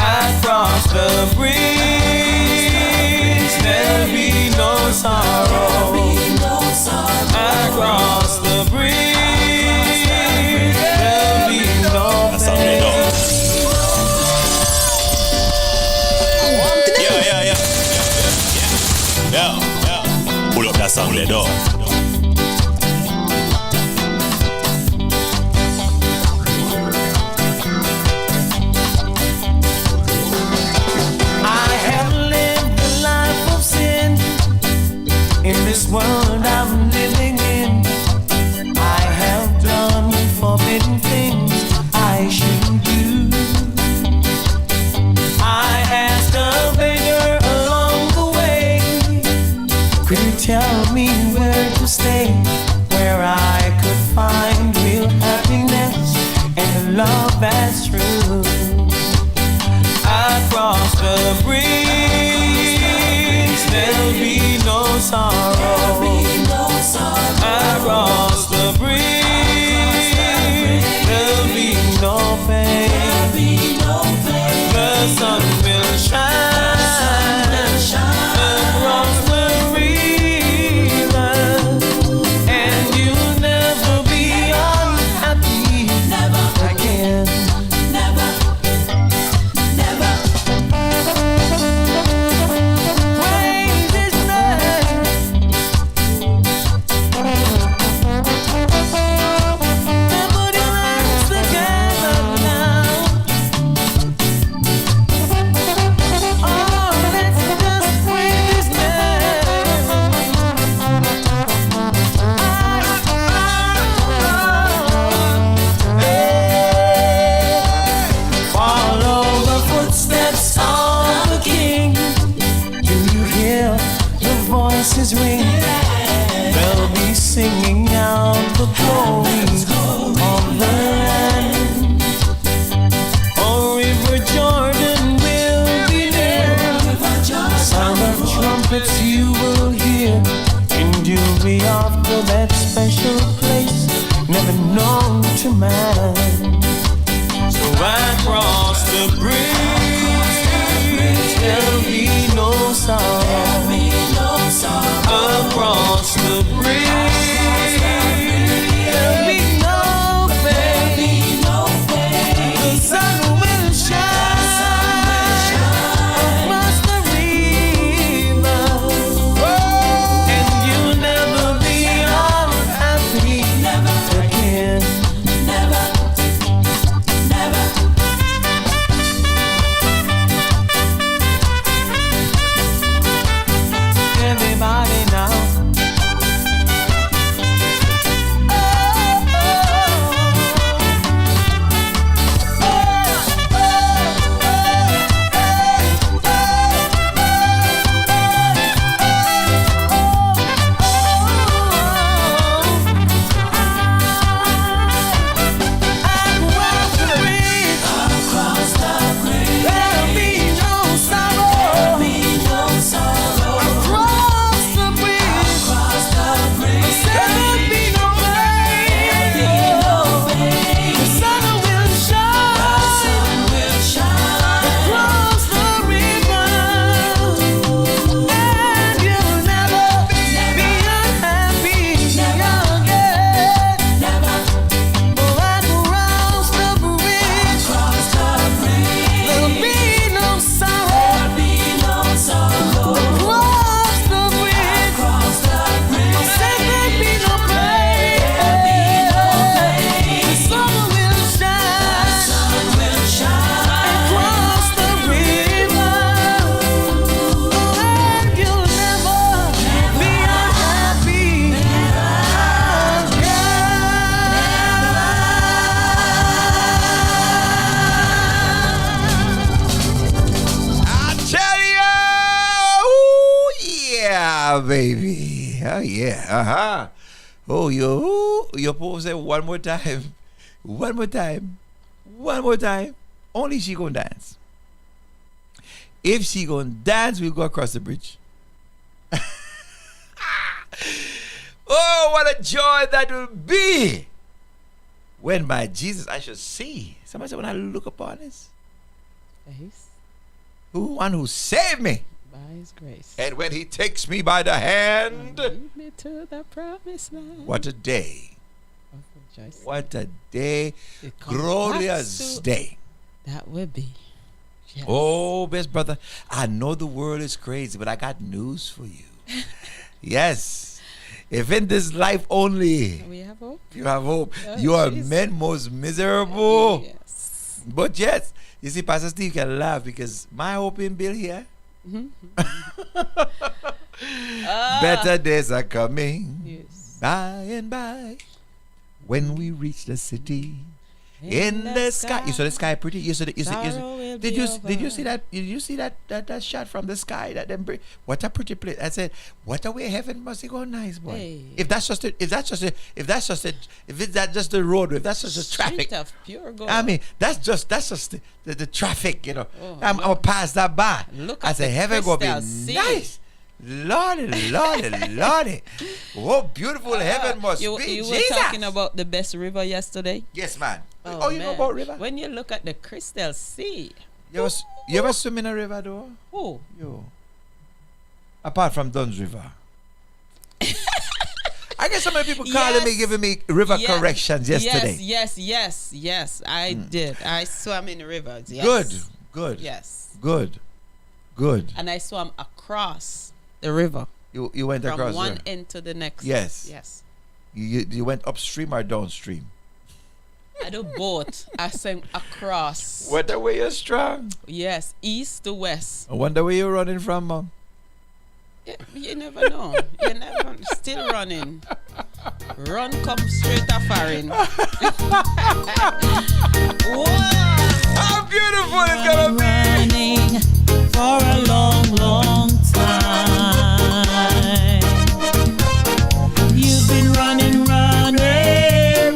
Speaker 7: Across the bridge, there'll be no sorrow. Across the bridge, there'll be no pain.
Speaker 9: Yeah. Pull up that song, let go.
Speaker 7: In this world I'm living in, I have done forbidden things I shouldn't do. I asked a beggar along the way, could you tell me where to stay, where I could find real happiness and love that's true. Across the bridge, there'll be no sorrow. Across the bridge, there'll be no pain. The sun will shine across the river, and you'll never be unhappy again. Voices ring, they'll be singing out the glory of the land. Oh, River Jordan will be there, sound of trumpets you will hear, and you'll be off to that special place never known to man. So across the bridge, there'll be no sorrow. Across the bridge, there'll be no pain. The sun will shine across the river, and you'll never be unhappy again.
Speaker 5: Yeah, baby. Oh, yeah. Uh-huh. Oh, your pose say one more time. One more time. One more time. Only she gonna dance. If she gonna dance, we'll go across the bridge. Oh, what a joy that will be when my Jesus I shall see. Somebody said, when I look upon his
Speaker 6: Face
Speaker 5: one who saved me,
Speaker 6: by his grace.
Speaker 5: and when he takes me by the hand,
Speaker 6: Lead me to the promised land.
Speaker 5: what a day.
Speaker 6: Of rejoicing.
Speaker 5: What a day.
Speaker 6: It comes
Speaker 5: Glorious
Speaker 6: back to-
Speaker 5: day.
Speaker 6: That will be. Yes.
Speaker 5: Oh, best brother, I know the world is crazy, but I got news for you. Yes. If in this life only
Speaker 6: We have hope.
Speaker 5: you have hope,
Speaker 6: Oh,
Speaker 5: you are
Speaker 6: Jesus.
Speaker 5: men most miserable.
Speaker 6: Yes.
Speaker 5: But yes, you see, Pastor Steve can laugh because my hope in Bill here. Better days are coming
Speaker 6: Yes.
Speaker 5: by and by when we reach the city. In the sky. You saw the sky pretty? You saw the,
Speaker 6: Sorrow will
Speaker 5: did
Speaker 6: be
Speaker 5: you
Speaker 6: over.
Speaker 5: see that? Did you see that shot from the sky? What a pretty place. I said, what a way heaven must go nice, boy.
Speaker 6: Hey.
Speaker 5: If that's just the road, if that's just the traffic.
Speaker 6: Street of pure gold.
Speaker 5: I mean, that's just the traffic, you know.
Speaker 6: Oh,
Speaker 5: I'm gonna pass that by.
Speaker 6: Look
Speaker 5: I
Speaker 6: at
Speaker 5: said,
Speaker 6: the
Speaker 5: heaven gonna be
Speaker 6: crystal sea.
Speaker 5: nice. Lordy, Lordy, Lordy. What beautiful heaven must
Speaker 6: you,
Speaker 5: be.
Speaker 6: You were
Speaker 5: Jesus.
Speaker 6: talking about the best river yesterday.
Speaker 5: Yes, man. Oh, you know
Speaker 6: man.
Speaker 5: about river?
Speaker 6: When you look at the crystal sea.
Speaker 5: You ever swim in a river, though?
Speaker 6: Oh,
Speaker 5: Yo. Apart from Dunn's River. I guess some of the people calling me,
Speaker 6: Yes.
Speaker 5: giving me river
Speaker 6: yes,
Speaker 5: corrections yesterday.
Speaker 6: Yes. I did. I swam in the rivers. Yes.
Speaker 5: Good.
Speaker 6: Yes.
Speaker 5: Good.
Speaker 6: And I swam across the river
Speaker 5: You went
Speaker 6: from
Speaker 5: across
Speaker 6: one
Speaker 5: there.
Speaker 6: end to the next.
Speaker 5: Yes.
Speaker 6: Yes.
Speaker 5: You went upstream or downstream?
Speaker 6: I do both. I swam across.
Speaker 5: Wonder where you're strong.
Speaker 6: Yes, east to west.
Speaker 5: I wonder where you're running from, Mom.
Speaker 6: You never know. You never still running. Run come straight to foreign. Wow.
Speaker 5: How beautiful it's gonna be.
Speaker 7: Running for a long, long time. You've been running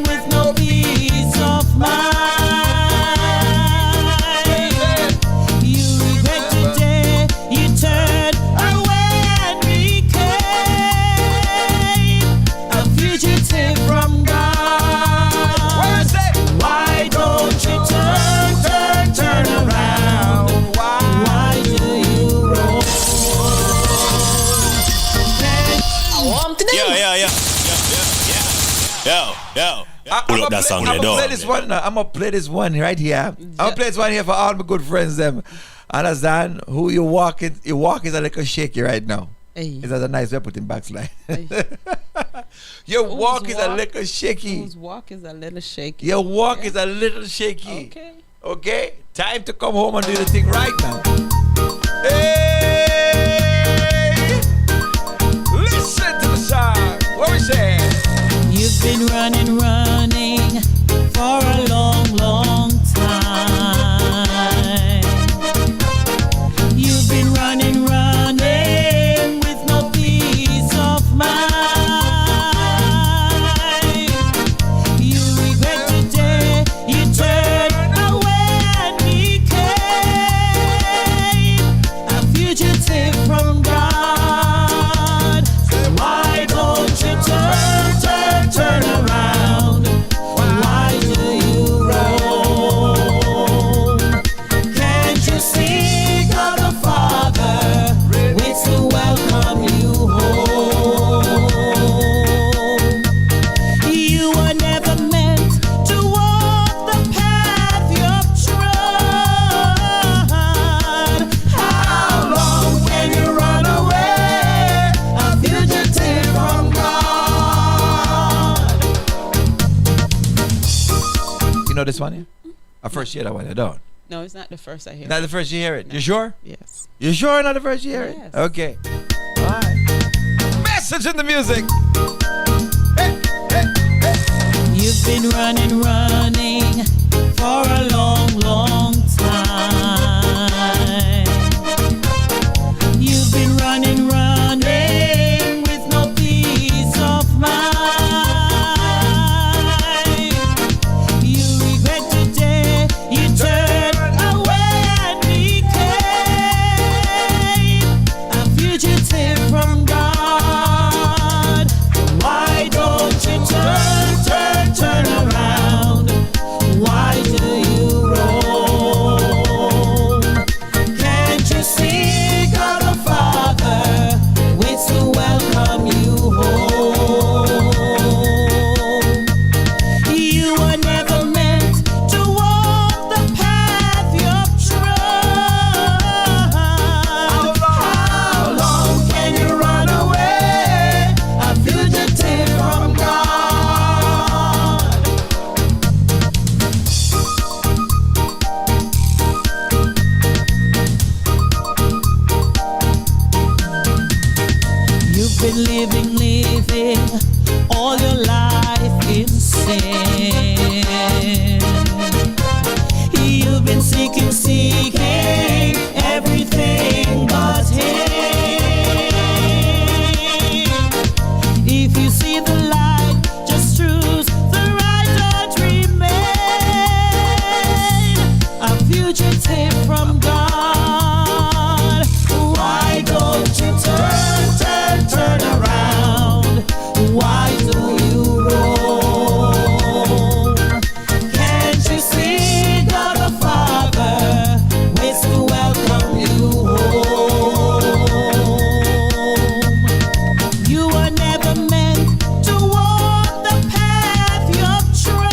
Speaker 7: with no peace of mind. You regret the day you turned away and became a fugitive from God. Why don't you turn around? Why do you roll?
Speaker 9: Yo. Pull up that song there,
Speaker 5: I'm gonna
Speaker 9: dog.
Speaker 5: play this one. I'm gonna play this one right here. I'm gonna play this one here for all my good friends. Them understand who you walking? Your walk is a little shaky right now.
Speaker 6: Hey.
Speaker 5: Is that a nice way of putting backslide?
Speaker 6: Hey.
Speaker 5: Your
Speaker 6: Whose
Speaker 5: walk is a
Speaker 6: walk?
Speaker 5: little shaky.
Speaker 6: Whose walk is a little shaky.
Speaker 5: Your walk is a little shaky.
Speaker 6: Okay.
Speaker 5: Okay? Time to come home and do the thing right now. Hey! Listen to the song. What we say?
Speaker 7: You've been running for a long, long time. You've been running with no peace of mind. You regret the day you turned away and became a fugitive from God. Why don't you turn around? Why do you roam? Can't you see God the Father waits to welcome you home? You were never meant to walk the path you've trod. How long can you run away, a fugitive from God?
Speaker 5: You know this one here? I first hear that one. I don't.
Speaker 6: No, it's not the first I hear.
Speaker 5: Not the first you hear it. You sure?
Speaker 6: Yes.
Speaker 5: You sure not the first you hear it?
Speaker 6: Yes.
Speaker 5: Okay. All right. Message in the music. Hey, hey, hey.
Speaker 7: You've been running for a long, long time. You've been running been living all your life in sin. You've been seeking everything but Him. If you see the light, just choose the right, don't remain a fugitive from God. Why don't you turn around? Why do you roam? Can't you see God the Father waits to welcome you home? You were never meant to walk the path you've trod.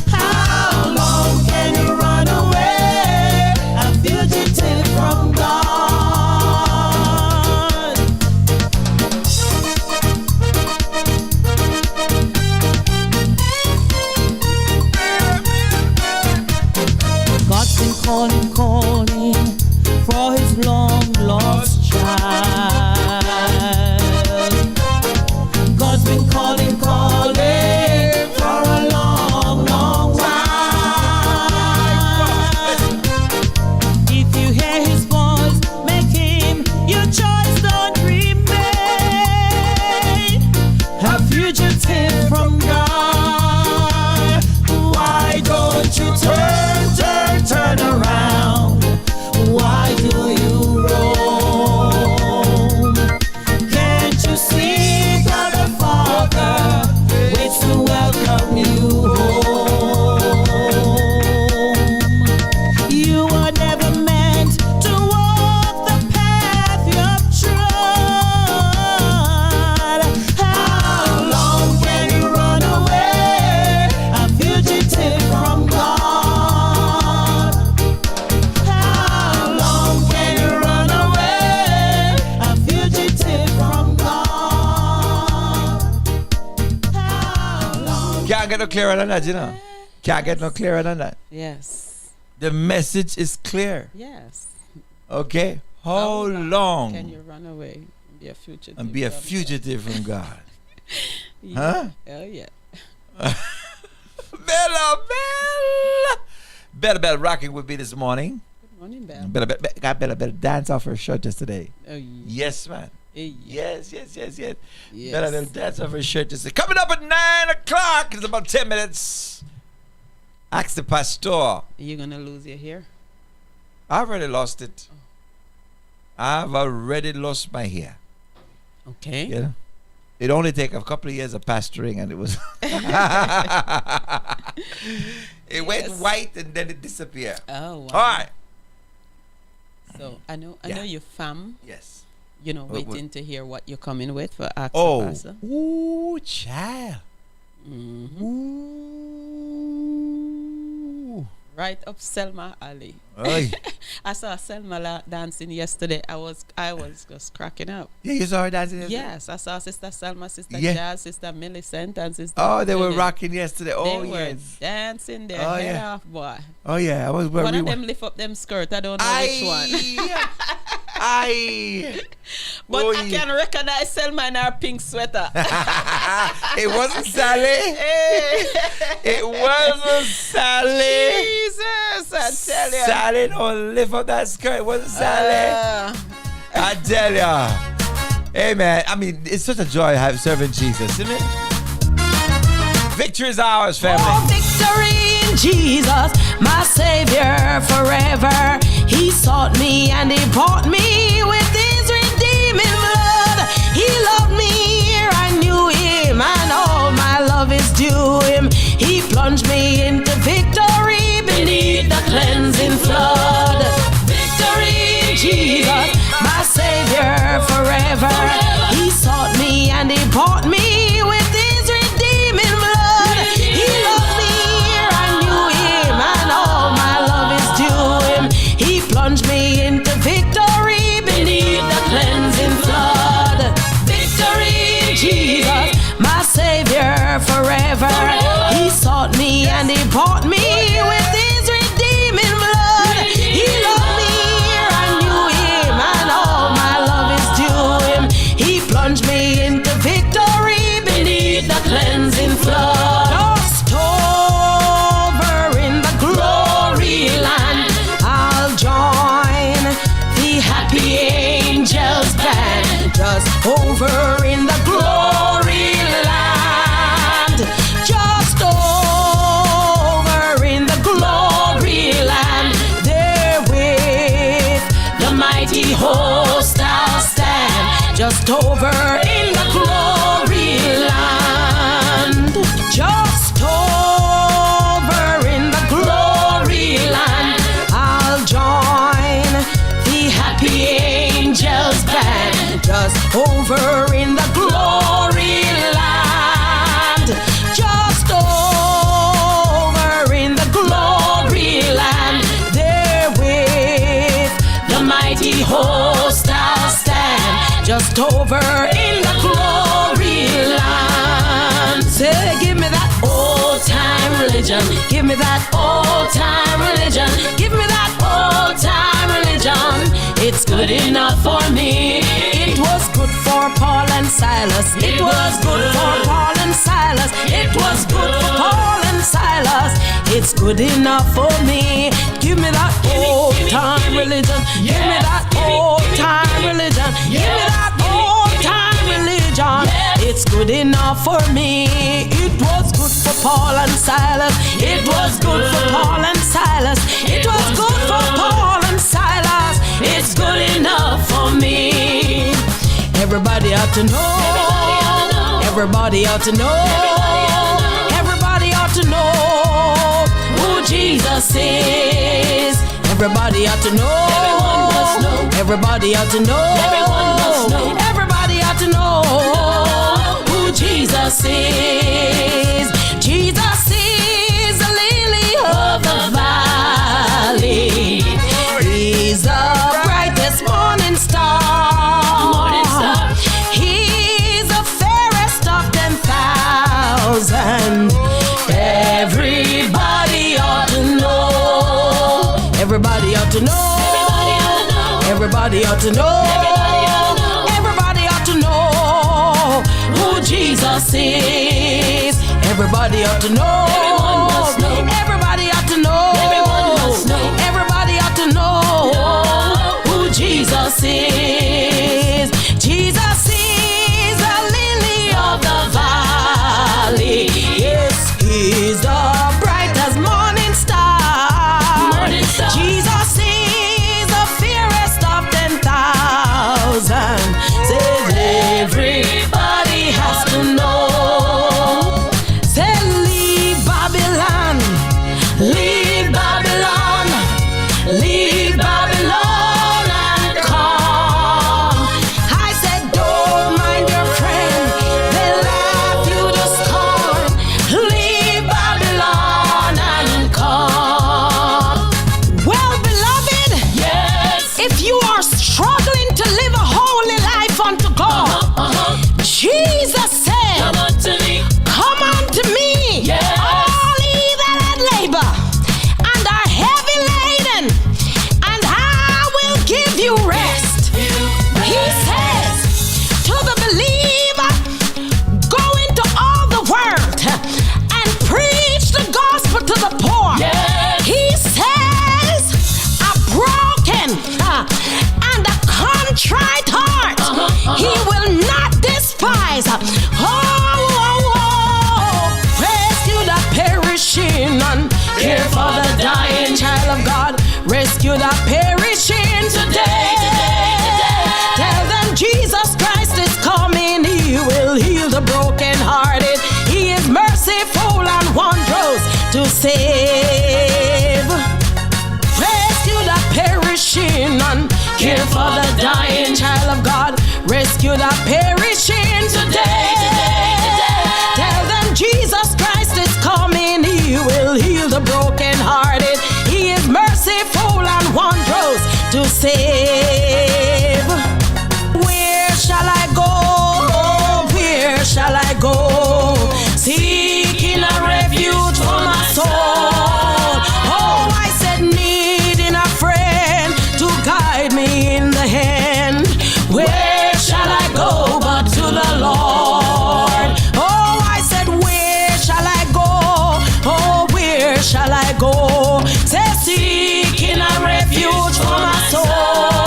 Speaker 7: How long can you run away, a fugitive from God? God's been calling for His long lost child. God's been calling for a long while. If you hear His voice, make Him your choice, don't remain a fugitive from God. Why don't you turn around? Why do you roam? Can't you see God the Father waits to welcome you home? You were never meant to walk the path you've trod. How long can you run away, a fugitive from God? How long can you run away, a fugitive from God? How long?
Speaker 5: Can't get no clearer than that, you know. Can't get no clearer than that.
Speaker 6: Yes.
Speaker 5: The message is clear.
Speaker 6: Yes.
Speaker 5: Okay? How long
Speaker 6: can you run away and be a fugitive?
Speaker 5: and be a
Speaker 6: from
Speaker 5: fugitive from God?
Speaker 6: God?
Speaker 5: Huh?
Speaker 6: Oh, yeah.
Speaker 5: Bella rocking with me this morning.
Speaker 6: Good morning, Belle.
Speaker 5: Bella dance off her shirt yesterday.
Speaker 6: Oh, yeah.
Speaker 5: Yes, man.
Speaker 6: Yes.
Speaker 5: Yes. Bella dance off her shirt yesterday. Coming up at 9 o'clock. It's about 10 minutes. Ask the pastor.
Speaker 6: You're going to lose your hair?
Speaker 5: I've already lost it. I've already lost my hair.
Speaker 6: Okay.
Speaker 5: You know? It only take a couple of years of pastoring and it was it went white and then it disappeared.
Speaker 6: Oh, wow.
Speaker 5: All right.
Speaker 6: So I know
Speaker 5: Yeah.
Speaker 6: you fam.
Speaker 5: Yes.
Speaker 6: You know,
Speaker 5: What-
Speaker 6: waiting to hear what you're coming with for Ask the
Speaker 5: Oh.
Speaker 6: Pastor.
Speaker 5: Ooh, child.
Speaker 6: Mhm.
Speaker 5: Ooh.
Speaker 6: Right up Selma Alley.
Speaker 5: Oy.
Speaker 6: I saw Selma dancing yesterday. I was just cracking up.
Speaker 5: Yeah, you saw her dancing yesterday?
Speaker 6: Yes, I saw Sister Selma, Sister
Speaker 5: Yeah.
Speaker 6: Jazz, Sister Millicent, and Sister.
Speaker 5: Oh, they were
Speaker 6: Julie.
Speaker 5: rocking yesterday. Oh,
Speaker 6: They were
Speaker 5: yes.
Speaker 6: dancing their
Speaker 5: Oh,
Speaker 6: head
Speaker 5: yeah.
Speaker 6: off, boy.
Speaker 5: Oh, yeah. I was
Speaker 6: One of them lift up them skirt. I don't know which one. But
Speaker 5: Oh,
Speaker 6: I can recognize Selma in her pink sweater.
Speaker 5: It wasn't Sally. It wasn't Sally.
Speaker 6: Jesus, I tell you.
Speaker 5: Sally don't lift up that skirt. It wasn't Sally. I tell ya. Hey, man. I mean, it's such a joy serving Jesus, isn't it? Victory is ours, family.
Speaker 7: Oh, victory in Jesus, my Savior forever. He sought me and He bought me with His redeeming blood. He loved me ere I knew Him, and all my love is due Him. He plunged me into victory beneath the cleansing flood. Victory in Jesus, my Savior forever. He sought me and He bought me with His redeeming blood. He loved me ere I knew Him, and all my love is due Him. He plunged me into victory beneath the cleansing flood. Victory in Jesus, my Savior forever. He sought me and He bought me with His redeeming blood. He loved me ere I knew Him, and all my love is due mighty host I'll stand just over in the glory land. Just over in the glory land, I'll join the happy angels band. Just over in the glory land, just over in the glory land, there with the mighty host I'll stand. Just over in the glory land. Say, give me that old time religion. Give me that old time religion. Give me that old time religion. It's good enough for me. It was good for Paul and Silas. It was good for Paul and Silas. It was good for Paul and Silas. It's good enough for me. Give me that old time religion. Give me that old time religion. Give me that old time religion. It's good enough for me. It was good for Paul and Silas. It was good for Paul and Silas. It was good for Paul and Silas. It's good enough for me. Everybody ought to know. Everybody ought to know. Everybody ought to know who Jesus is. Everybody ought to know. Everyone must know. Everybody ought to know. Everyone must know. Everybody ought to know who Jesus is. Jesus is the lily of the valley. He's the brightest morning star. Morning star. He's the fairest of 10,000. Everybody ought to know. Everybody ought to know. Everybody ought to know. Everybody ought to know who Jesus is. Everybody ought to know. Everyone must know. Everybody ought to know. Everyone must know. Everybody ought to know who Jesus is. Jesus is the lily of the valley. Yes, he's the brightest morning star. Morning star. Jesus is the fairest of 10,000. Says everybody has to know. Say, leave Babylon, leave Babylon, leave Babylon and come. I said, don't mind your friend, they laugh you to scorn. Leave Babylon and come. Well, beloved, yes, if you are struggling to live a holy life unto God, Jesus said, come unto me. Come unto me, yes, all ye that labor and are heavy laden, and I will give you rest. He says to the believer, go into all the world and preach the gospel to the poor. Yes. He says a broken and a contrite heart he will not despise. Rescue the perishing and care for the dying child of God. Rescue the perishing today. Tell them Jesus Christ is coming. He will heal the brokenhearted. He is merciful and wondrous to save. Rescue the perishing and care for the dying child of God. Rescue the perishing today. Tell them Jesus Christ is coming. He will heal the brokenhearted. He is merciful and wondrous to save. Where shall I go? Where shall I go? Seeking a refuge for my soul. Oh, I said, needing a friend to guide me in the hand. Where shall I go but to the Lord? Oh, I said, where shall I go? Oh, where shall I go? Say, seeking a refuge for my soul.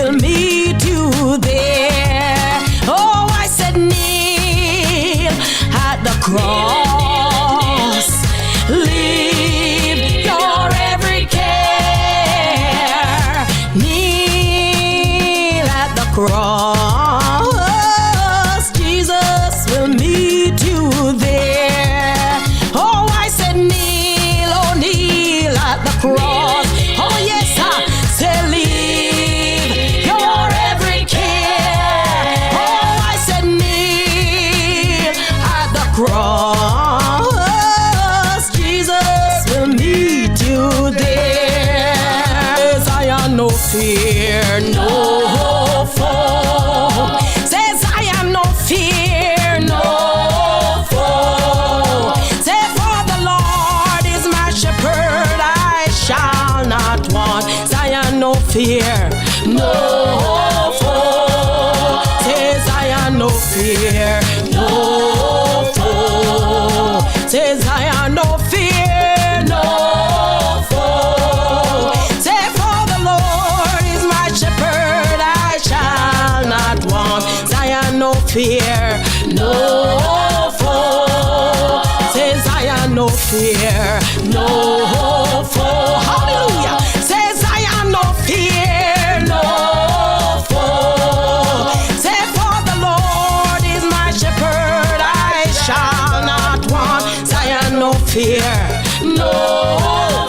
Speaker 6: will meet you there. Oh, I said, kneel at the cross. Leave your every care. Kneel at the cross. Jesus will meet you there. Oh, I said, kneel, oh, kneel at the cross. Oh, yes, I said, leave your every care. Oh, I said, kneel at the cross. Jesus will meet you there. Zion, no fear, no foe. Says I am no fear, no foe. Say, for the Lord is my shepherd, I shall not want. Zion, no fear, no foe. Says I am no fear, no foe. Says I am no fear, no foe. Say, for the Lord is my shepherd, I shall not want. Zion, no fear, no foe. Says I am no fear, no foe. Hallelujah. Says I am no fear, no foe. Say, for the Lord is my shepherd, I shall not want. Zion, no fear, no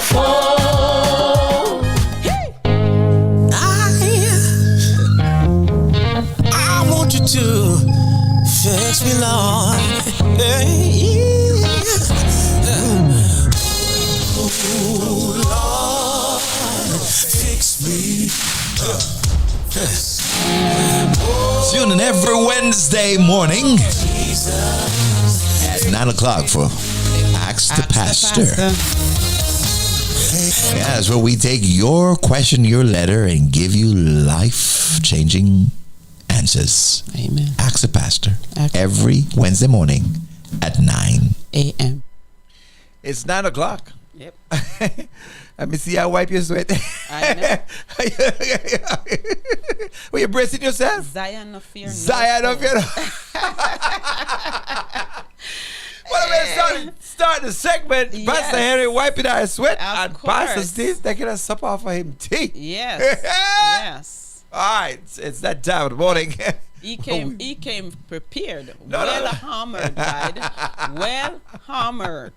Speaker 6: foe. Hey.
Speaker 3: I want you to fix me, Lord. Hey. Ooh, Lord, fix me.
Speaker 5: Tune in every Wednesday morning at 9 o'clock for Ask the Pastor. Yeah, that's where we take your question, your letter, and give you life-changing answers.
Speaker 6: Amen.
Speaker 5: Ask the Pastor.
Speaker 6: Ask-
Speaker 5: Every Wednesday morning at 9
Speaker 6: a.m.
Speaker 5: It's 9 o'clock.
Speaker 6: Yep.
Speaker 5: Let me see how wipe your sweat.
Speaker 6: I know.
Speaker 5: Were you bracing yourself?
Speaker 6: Zion of fear, no
Speaker 5: Zion of
Speaker 6: foe.
Speaker 5: fear. Well, let's start the segment.
Speaker 6: Yes.
Speaker 5: Pastor Henry wiping our sweat,
Speaker 6: Of
Speaker 5: and Pastor
Speaker 6: course.
Speaker 5: Steve taking a sup off of him tea.
Speaker 6: Yes. Yes.
Speaker 5: All right, it's that time of the morning.
Speaker 6: He came prepared.
Speaker 5: No,
Speaker 6: well
Speaker 5: no.
Speaker 6: hammered, guide. Well hammered.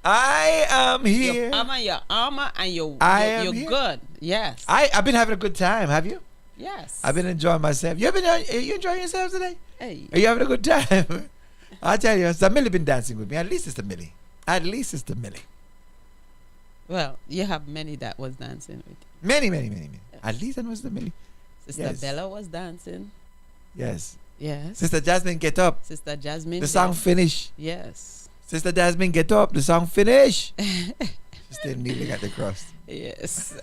Speaker 5: I am here.
Speaker 6: Your armor and you're
Speaker 5: here.
Speaker 6: good. Yes.
Speaker 5: I've been having a good time. Have you?
Speaker 6: Yes.
Speaker 5: I've been enjoying myself. Are you enjoying yourself today?
Speaker 6: Hey.
Speaker 5: Are you having a good time? I tell you, Sister Millie been dancing with me. At least Sister Millie.
Speaker 6: Well, you have many that was dancing with you.
Speaker 5: Many. At least I know Sister Millie.
Speaker 6: Sister
Speaker 5: Yes.
Speaker 6: Bella was dancing.
Speaker 5: Yes.
Speaker 6: Yes.
Speaker 5: Sister Jasmine, get up.
Speaker 6: Sister Jasmine.
Speaker 5: The song
Speaker 6: did.
Speaker 5: finish.
Speaker 6: Yes.
Speaker 5: Sister Jasmine, get up. The song finish. She's still kneeling at the cross.
Speaker 6: Yes.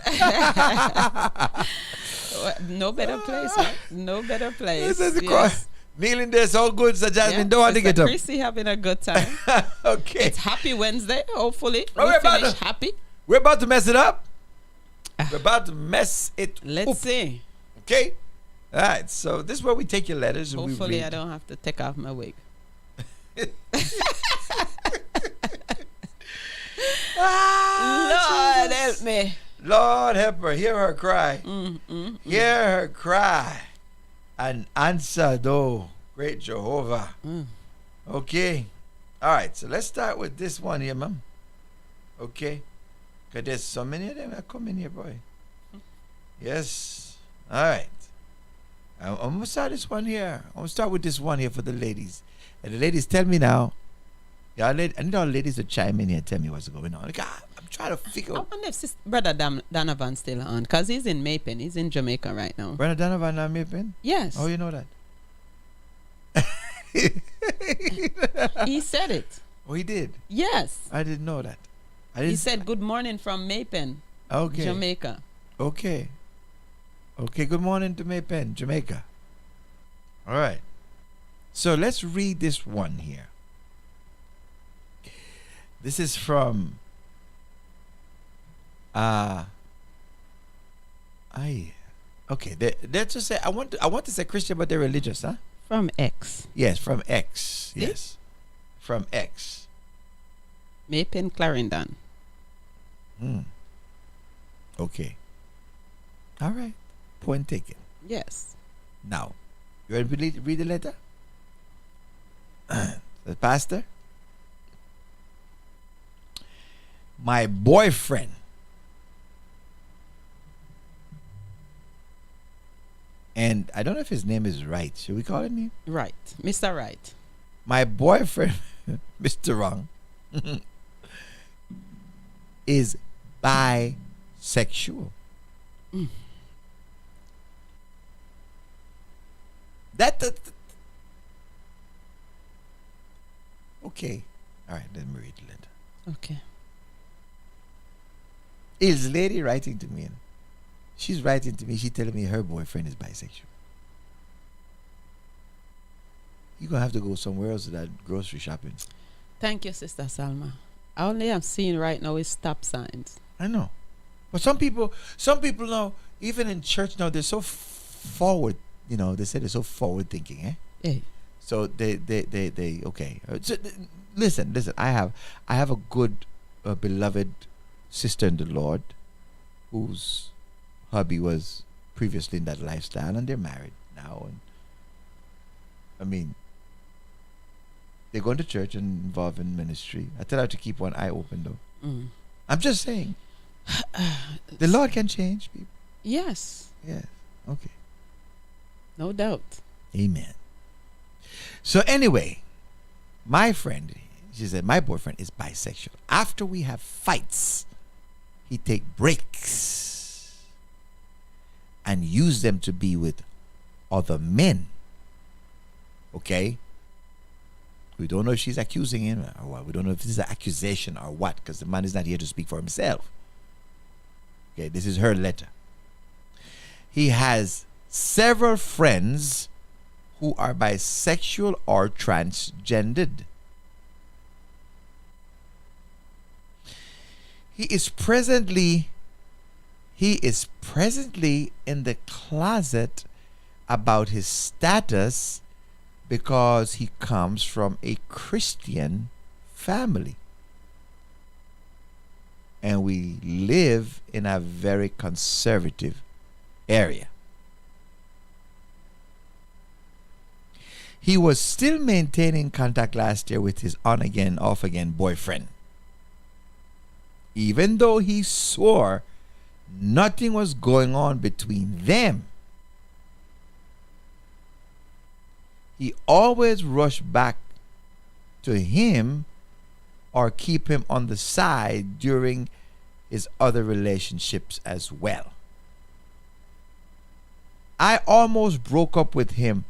Speaker 6: No better place, right? No better place.
Speaker 5: This is the
Speaker 6: Yes.
Speaker 5: cross. Kneeling there so good, Sister Jasmine. Don't want to
Speaker 6: Sister
Speaker 5: get up.
Speaker 6: Chrissy having a good time.
Speaker 5: Okay.
Speaker 6: It's Happy Wednesday. Hopefully,
Speaker 5: Oh,
Speaker 6: we
Speaker 5: we're about
Speaker 6: finish
Speaker 5: to-
Speaker 6: happy.
Speaker 5: We're about to mess it up. We're about to mess it
Speaker 6: Let's
Speaker 5: up.
Speaker 6: see.
Speaker 5: Okay? All right. So this is where we take your letters and
Speaker 6: Hopefully,
Speaker 5: we read.
Speaker 6: I don't have to take off my wig. Lord help me.
Speaker 5: Lord help her. Hear her cry.
Speaker 6: Mm.
Speaker 5: Hear her cry. And answer, though, great Jehovah. Okay. All right. So let's start with this one here, ma'am. Okay. Because there's so many of them that come in here, boy. Yes. All right. I'm going to start this one here. I'm going to start with this one here for the ladies. And the ladies, tell me now. Yeah, I need all ladies to chime in here and tell me what's going on. Like, I'm trying to figure
Speaker 6: I
Speaker 5: out.
Speaker 6: wonder if Brother Donovan's still on, because he's in Mapen. He's in Jamaica right now.
Speaker 5: Brother Donovan and Mapen?
Speaker 6: Yes.
Speaker 5: Oh, you know that?
Speaker 6: He said it.
Speaker 5: Oh, he did?
Speaker 6: Yes.
Speaker 5: I didn't know that.
Speaker 6: He said good morning from Mapen,
Speaker 5: Okay.
Speaker 6: Jamaica.
Speaker 5: Okay. Okay, good morning to Mapen, Jamaica. All right. So let's read this one here. This is from Okay, let's just say I want to say Christian, but they're religious, huh?
Speaker 6: From X.
Speaker 5: Yes, from X. Yes, from X.
Speaker 6: Mapen Clarendon.
Speaker 5: Okay. All right. Point taken.
Speaker 6: Yes.
Speaker 5: Now, you ready to read the letter? The pastor. My boyfriend and I don't know if his name is Right. Should we call him?
Speaker 6: Right. Mr. Right.
Speaker 5: My boyfriend, Mr. Wrong, is bisexual. That okay. All right, let me read the letter.
Speaker 6: Okay.
Speaker 5: Is lady writing to me? And she's writing to me. She telling me her boyfriend is bisexual. You're gonna have to go somewhere else to that grocery shopping.
Speaker 6: Thank you, Sister Salma. I only am seeing right now is stop signs.
Speaker 5: I know, but some people now, even in church now, they're so forward. You know, they say they're so forward thinking, eh?
Speaker 6: Hey.
Speaker 5: So they okay. So, listen. I have a good, beloved sister in the Lord, whose hubby was previously in that lifestyle, and they're married now. And I mean, they're going to church and involved in ministry. I tell her to keep one eye open, though. I'm just saying, the Lord can change people.
Speaker 6: Yes.
Speaker 5: Yes. Okay.
Speaker 6: No doubt.
Speaker 5: Amen. So anyway, my friend, she said, my boyfriend is bisexual. After we have fights, he take breaks and use them to be with other men. Okay? We don't know if she's accusing him or what. We don't know if this is an accusation or what, because the man is not here to speak for himself. Okay, this is her letter. He has several friends who are bisexual or transgendered. He is presently in the closet about his status because he comes from a Christian family. And we live in a very conservative area. He was still maintaining contact last year with his on again, off again boyfriend, even though he swore nothing was going on between them. He always rushed back to him or keep him on the side during his other relationships as well. I almost broke up with him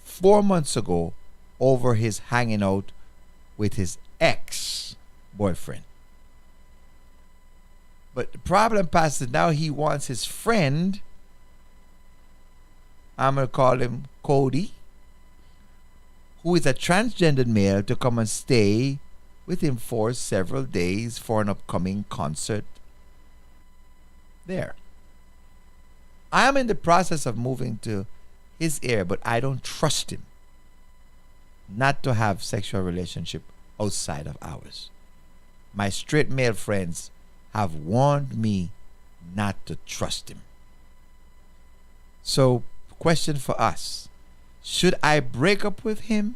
Speaker 5: 4 months ago over his hanging out with his ex-boyfriend. But the problem, Pastor, now he wants his friend, I'm going to call him Cody, who is a transgendered male, to come and stay with him for several days for an upcoming concert there. I am in the process of moving to his area, but I don't trust him not to have sexual relationship outside of ours. My straight male friends have warned me not to trust him. So, question for us. Should I break up with him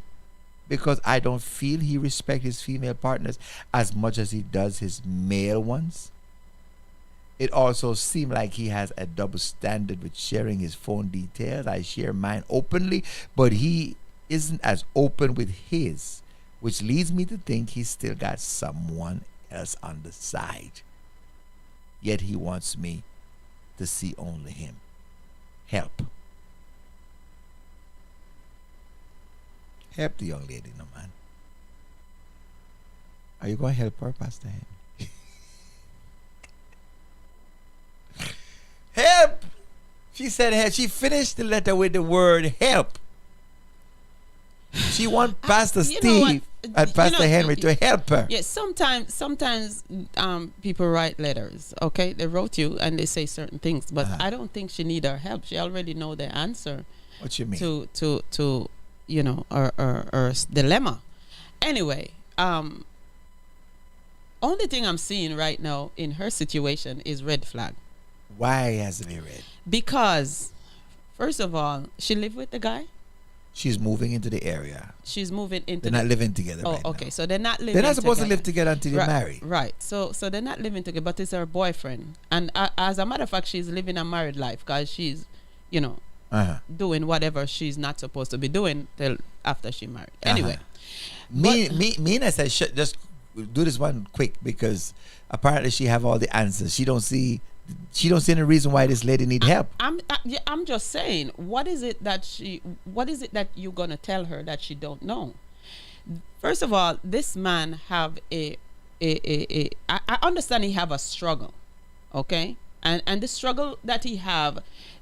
Speaker 5: because I don't feel he respects his female partners as much as he does his male ones? It also seems like he has a double standard with sharing his phone details. I share mine openly, but he isn't as open with his, which leads me to think he's still got someone else on the side. Yet he wants me to see only him. Help. Help the young lady, no man. Are you going to help her, Pastor Henry? Help! She said help. She finished the letter with the word help. She wants Pastor Steve. and Pastor Henry to help her.
Speaker 6: Yes, sometimes people write letters. Okay, they wrote you and they say certain things, but I don't think she need our help. She already know the answer.
Speaker 5: What you mean?
Speaker 6: To you know, her dilemma. Anyway, only thing I'm seeing right now in her situation is red flag.
Speaker 5: Why has it been red?
Speaker 6: Because first of all, she live with the guy.
Speaker 5: She's moving into the area.
Speaker 6: She's moving into.
Speaker 5: They're not living together.
Speaker 6: Oh,
Speaker 5: right
Speaker 6: okay.
Speaker 5: now.
Speaker 6: So they're not living.
Speaker 5: They're not supposed
Speaker 6: together.
Speaker 5: to live together until they're
Speaker 6: Right,
Speaker 5: married.
Speaker 6: Right. So they're not living together, but it's her boyfriend. And as a matter of fact, she's living a married life because she's, you know, doing whatever she's not supposed to be doing till after she married. Anyway.
Speaker 5: Mina said, just do this one quick because apparently she have all the answers. She don't see any reason why this lady need help.
Speaker 6: I'm just saying, what is it that you're gonna tell her that she don't know? First of all, this man have I understand he have a struggle, okay, and the struggle that he have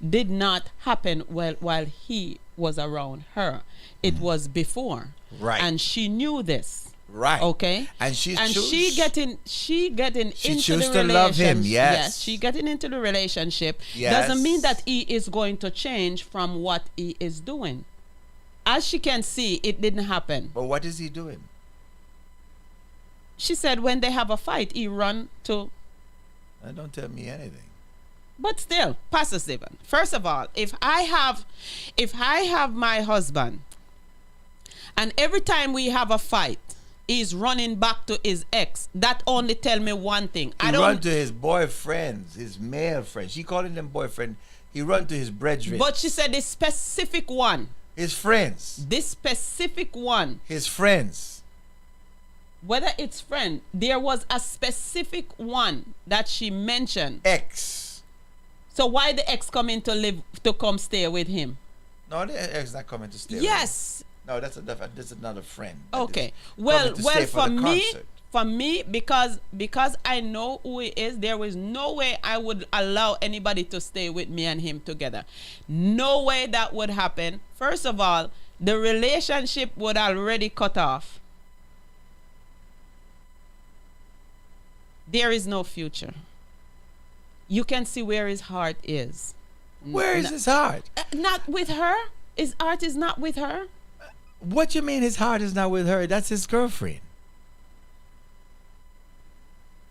Speaker 6: did not happen while he was around her. It was before,
Speaker 5: right?
Speaker 6: And she knew this.
Speaker 5: Right.
Speaker 6: Okay.
Speaker 5: And she
Speaker 6: getting into the relationship.
Speaker 5: Love him. Yes.
Speaker 6: She getting into the relationship.
Speaker 5: Yes.
Speaker 6: Doesn't mean that he is going to change from what he is doing. As she can see, it didn't happen.
Speaker 5: But what is he doing?
Speaker 6: She said when they have a fight, he run to.
Speaker 5: Don't tell me anything.
Speaker 6: But still, Pastor Stephen. First of all, if I have my husband, and every time we have a fight, he's running back to his ex, that only tell me one thing.
Speaker 5: He run to his boyfriends, his male friends. She calling them boyfriend. He run to his brethren.
Speaker 6: But she said this specific one.
Speaker 5: His friends.
Speaker 6: This specific one.
Speaker 5: His friends.
Speaker 6: Whether it's friend, there was a specific one that she mentioned.
Speaker 5: Ex.
Speaker 6: So why the ex come come stay with him?
Speaker 5: No, the ex not coming to stay.
Speaker 6: Yes.
Speaker 5: With him. No, that's another friend.
Speaker 6: Okay. Well, for me, because I know who he is, there is no way I would allow anybody to stay with me and him together. No way that would happen. First of all, the relationship would already cut off. There is no future. You can see where his heart is.
Speaker 5: Where is his heart?
Speaker 6: Not with her. His heart is not with her.
Speaker 5: What you mean his heart is not with her? That's his girlfriend.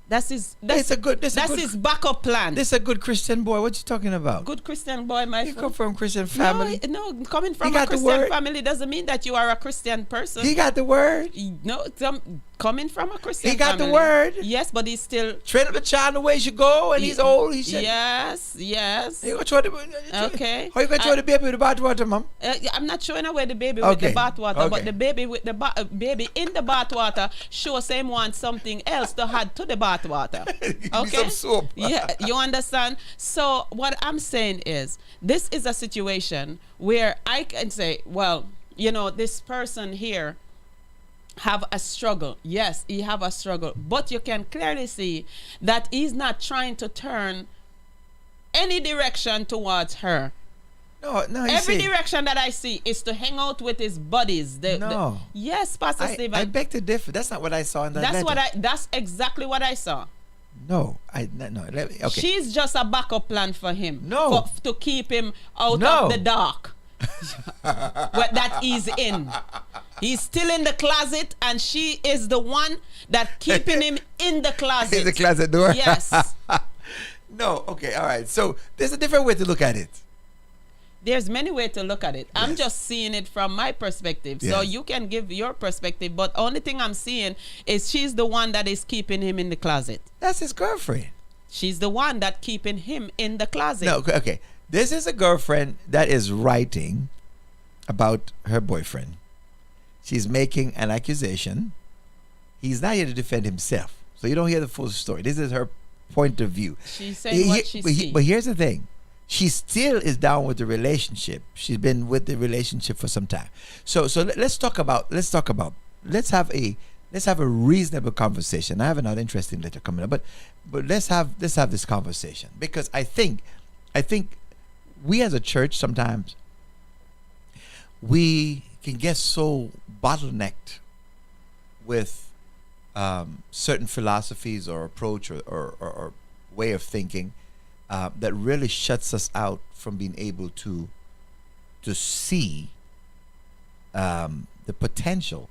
Speaker 5: That's his
Speaker 6: backup plan.
Speaker 5: This is a good Christian boy. What you talking about?
Speaker 6: Good Christian boy, my friend.
Speaker 5: You come from Christian family.
Speaker 6: No, coming from a Christian family doesn't mean that you are a Christian person.
Speaker 5: He got the word.
Speaker 6: No, coming from a Christian
Speaker 5: family. He got
Speaker 6: the
Speaker 5: word.
Speaker 6: Yes, but he's still
Speaker 5: train up the child the way he should go, and he's old. He should.
Speaker 6: Yes.
Speaker 5: You gonna throw
Speaker 6: okay.
Speaker 5: How you gonna throw the baby with the bathwater, mom?
Speaker 6: I'm not showing away the baby with the bathwater, but the baby with the baby in the bathwater shows him want something else to add to the bathwater. Okay.
Speaker 5: Some soap.
Speaker 6: Yeah, you understand? So what I'm saying is, this is a situation where I can say, well, you know, this person here have a struggle. Yes, he have a struggle, but you can clearly see that he's not trying to turn any direction towards her.
Speaker 5: No.
Speaker 6: Every direction that I see is to hang out with his buddies. Yes, Pastor Stephen.
Speaker 5: I beg to differ. That's not what I saw in that letter.
Speaker 6: That's exactly what I saw.
Speaker 5: No. Okay.
Speaker 6: She's just a backup plan for him.
Speaker 5: No.
Speaker 6: To keep him out of the dark. That he's in. He's still in the closet, and she is the one that keeping him in the closet.
Speaker 5: In the closet door?
Speaker 6: Yes.
Speaker 5: No. Okay. All right. So there's a different way to look at it.
Speaker 6: There's many ways to look at it. I'm just seeing it from my perspective. So you can give your perspective, but only thing I'm seeing is she's the one that is keeping him in the closet.
Speaker 5: That's his girlfriend.
Speaker 6: She's the one that keeping him in the closet.
Speaker 5: No, okay. This is a girlfriend that is writing about her boyfriend. She's making an accusation. He's not here to defend himself. So you don't hear the full story. This is her point of view.
Speaker 6: She's saying what she sees.
Speaker 5: But here's the thing. She still is down with the relationship. She's been with the relationship for some time. So let's have a reasonable conversation. I have another interesting letter coming up, but let's have this conversation, because I think we as a church sometimes we can get so bottlenecked with certain philosophies or approach or way of thinking that really shuts us out from being able to see the potential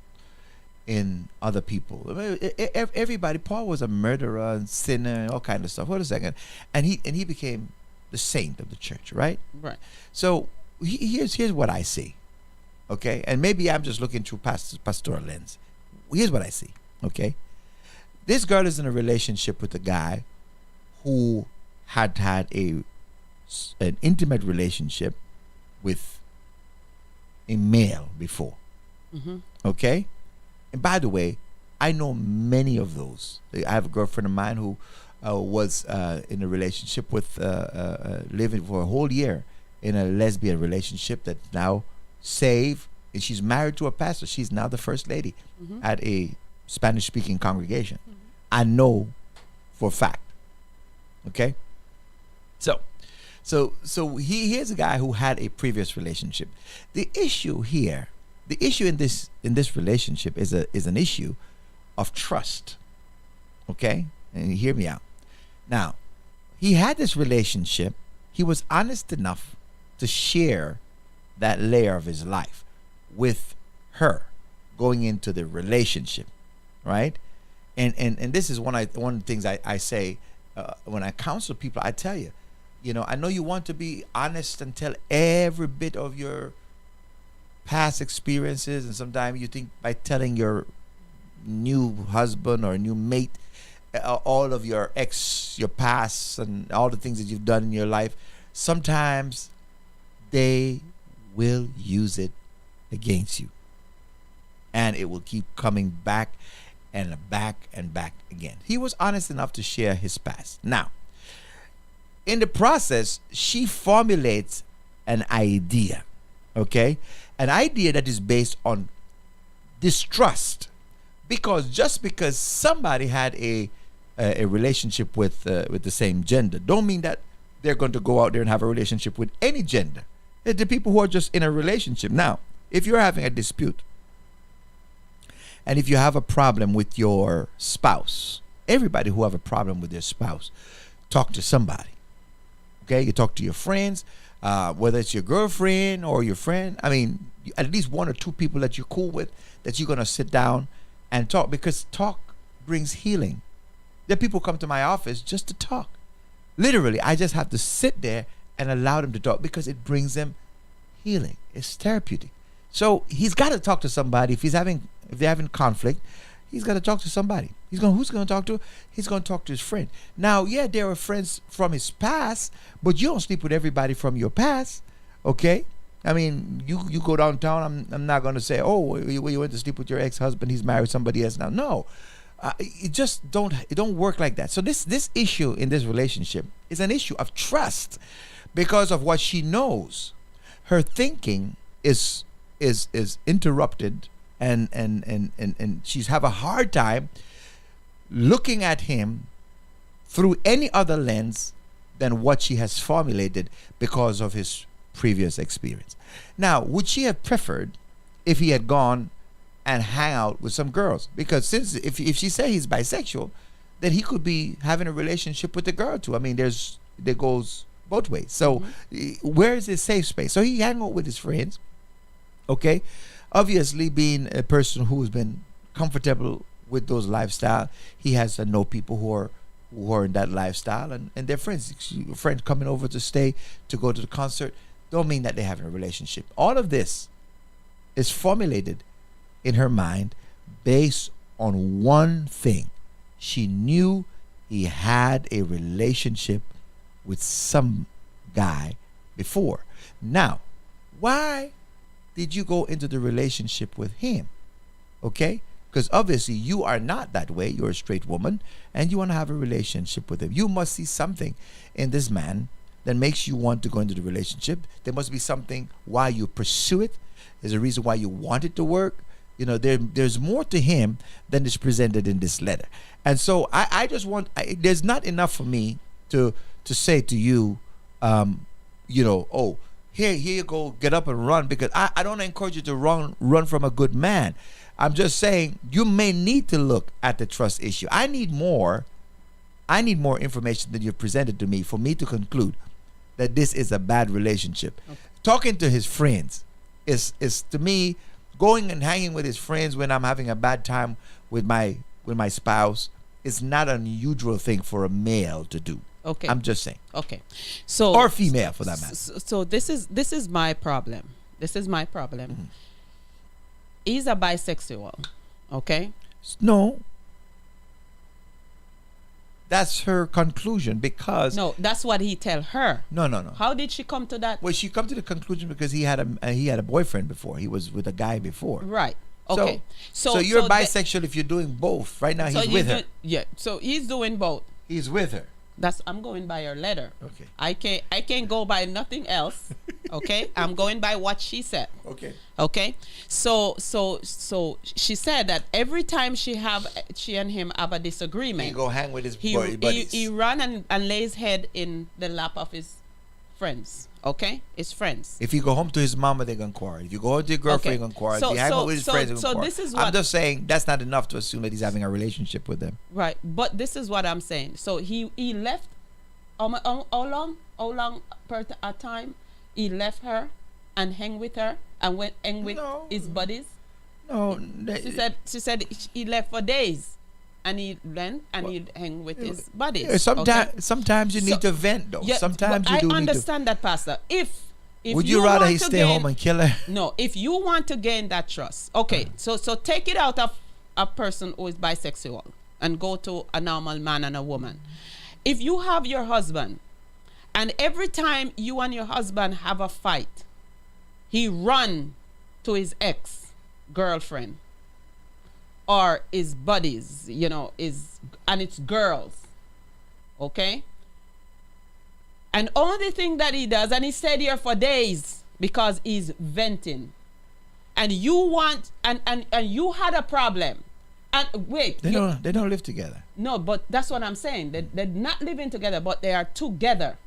Speaker 5: in other people. I mean, everybody. Paul was a murderer and sinner and all kind of stuff. Hold a second, and he became the saint of the church, right?
Speaker 10: Right.
Speaker 5: So here's what I see, okay? And maybe I'm just looking through pastoral lens. Here's what I see, okay? This girl is in a relationship with a guy who had an intimate relationship with a male before, okay? And by the way, I know many of those. I have a girlfriend of mine who was in a relationship with living for a whole year in a lesbian relationship that's now saved, and she's married to a pastor. She's now the first lady at a Spanish-speaking congregation. I know for a fact. Okay, so here's a guy who had a previous relationship. The issue in this relationship is an issue of trust. Okay, and hear me out. Now, he had this relationship. He was honest enough to share that layer of his life with her going into the relationship, right? And this is one of the things I say when I counsel people. I tell you, I know you want to be honest and tell every bit of your past experiences, and sometimes you think by telling your new husband or new mate all of your past and all the things that you've done in your life, sometimes they will use it against you, and it will keep coming back and back and back again. He was honest enough to share his past. Now, in the process, she formulates an idea, okay? An idea that is based on distrust, because just because somebody had a relationship with the same gender don't mean that they're going to go out there and have a relationship with any gender. They're the people who are just in a relationship. Now, if you're having a dispute and if you have a problem with your spouse, everybody who have a problem with their spouse, talk to somebody. Okay, you talk to your friends, whether it's your girlfriend or your friend. I mean, at least one or two people that you're cool with, that you're gonna sit down and talk, because talk brings healing. There are people come to my office just to talk. Literally, I just have to sit there and allow them to talk because it brings them healing. It's therapeutic. So he's got to talk to somebody. If they're having conflict, he's got to talk to somebody. Who's going to talk to? He's going to talk to his friend. Now, yeah, there are friends from his past, but you don't sleep with everybody from your past, okay? I mean, you go downtown. I'm not going to say, oh, you went to sleep with your ex-husband. He's married somebody else now. No, it just don't work like that. So this issue in this relationship is an issue of trust because of what she knows. Her thinking is interrupted, and she's have a hard time looking at him through any other lens than what she has formulated because of his previous experience. Now, would she have preferred if he had gone and hang out with some girls? Because since if she say he's bisexual, then he could be having a relationship with the girl too. I mean, there goes both ways. So where is his safe space? So he hang out with his friends, okay? Obviously, being a person who has been comfortable with those lifestyle, he has to know people who are in that lifestyle, and their friends coming over to stay, to go to the concert, don't mean that they're having a relationship. All of this is formulated in her mind based on one thing. She knew he had a relationship with some guy before. Now, why did you go into the relationship with him? Okay? Because obviously you are not that way. You're a straight woman and you want to have a relationship with him. You must see something in this man that makes you want to go into the relationship. There must be something why you pursue it. There's a reason why you want it to work. You know, there's more to him than is presented in this letter. And so I just want, there's not enough for me to say to you, you know, oh, here you go, get up and run, because I don't encourage you to run from a good man. I'm just saying you may need to look at the trust issue. I need more information than you've presented to me for me to conclude that this is a bad relationship.
Speaker 6: Okay.
Speaker 5: Talking to his friends is to me, going and hanging with his friends when I'm having a bad time with my spouse is not an unusual thing for a male to do.
Speaker 10: Okay.
Speaker 5: I'm just saying.
Speaker 10: Okay. So
Speaker 5: or female for that matter.
Speaker 10: So this is my problem. This is my problem.
Speaker 5: Mm-hmm.
Speaker 10: He's a bisexual. Okay?
Speaker 5: No. That's her conclusion because
Speaker 10: No, that's what he tell her.
Speaker 5: No.
Speaker 10: How did she come to that?
Speaker 5: Well, she come to the conclusion because he had a boyfriend before. He was with a guy before.
Speaker 10: Right. Okay.
Speaker 5: So you're bisexual if you're doing both. Right now he's with her.
Speaker 10: Yeah. So he's doing both.
Speaker 5: He's with her.
Speaker 10: I'm going by her letter.
Speaker 5: Okay.
Speaker 10: I can't go by nothing else. Okay? I'm going by what she said.
Speaker 5: Okay.
Speaker 10: Okay? So she said that every time she and him have a disagreement,
Speaker 5: He go hang with his buddies.
Speaker 10: he run and lay his head in the lap of his friends. Okay? His friends.
Speaker 5: If you go home to his mama, they're gonna quarrel. If you go home to your girlfriend, they're gonna quarrel.
Speaker 10: So-
Speaker 5: if you hang out with his
Speaker 10: so-
Speaker 5: friends, they're gonna
Speaker 10: so
Speaker 5: quarrel.
Speaker 10: this is
Speaker 5: I'm
Speaker 10: what-
Speaker 5: just saying that's not enough to assume that he's having a relationship with them.
Speaker 10: Right. But this is what I'm saying. So he left how long per a time he left her and hang with her and went hang with his buddies?
Speaker 5: No,
Speaker 10: She said he left for days and he went and he'd hang with his buddies.
Speaker 5: Sometimes you need to vent though.
Speaker 10: Yeah,
Speaker 5: Sometimes
Speaker 10: but
Speaker 5: you do
Speaker 10: I understand that, Pastor. If
Speaker 5: Would you rather
Speaker 10: want
Speaker 5: he
Speaker 10: to
Speaker 5: stay
Speaker 10: gain-
Speaker 5: home and kill her?
Speaker 10: No, if you want to gain that trust, okay. So take it out of a person who is bisexual and go to a normal man and a woman. If you have your husband, and every time you and your husband have a fight, he run to his ex-girlfriend or his buddies, and it's girls, okay? And only thing that he does, and he stayed here for days because he's venting. And you want, and you had a problem. And wait.
Speaker 5: They don't live together.
Speaker 10: No, but that's what I'm saying. They're not living together, but they are together.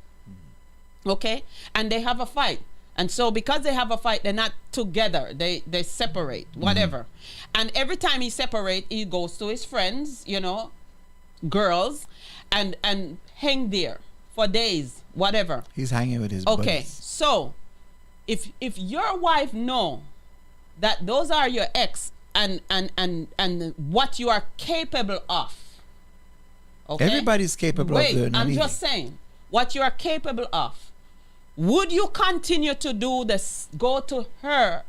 Speaker 10: Okay? And they have a fight. And so because they have a fight, they're not together. They separate, whatever. And every time he separate, he goes to his friends, girls, and hang there for days, whatever.
Speaker 5: He's hanging with his
Speaker 10: Okay.
Speaker 5: buddies.
Speaker 10: So if your wife know that those are your ex and what you are capable of. Okay?
Speaker 5: Everybody's capable of doing
Speaker 10: I'm
Speaker 5: anything.
Speaker 10: just saying what you are capable of. Would you continue to do this? Go to her.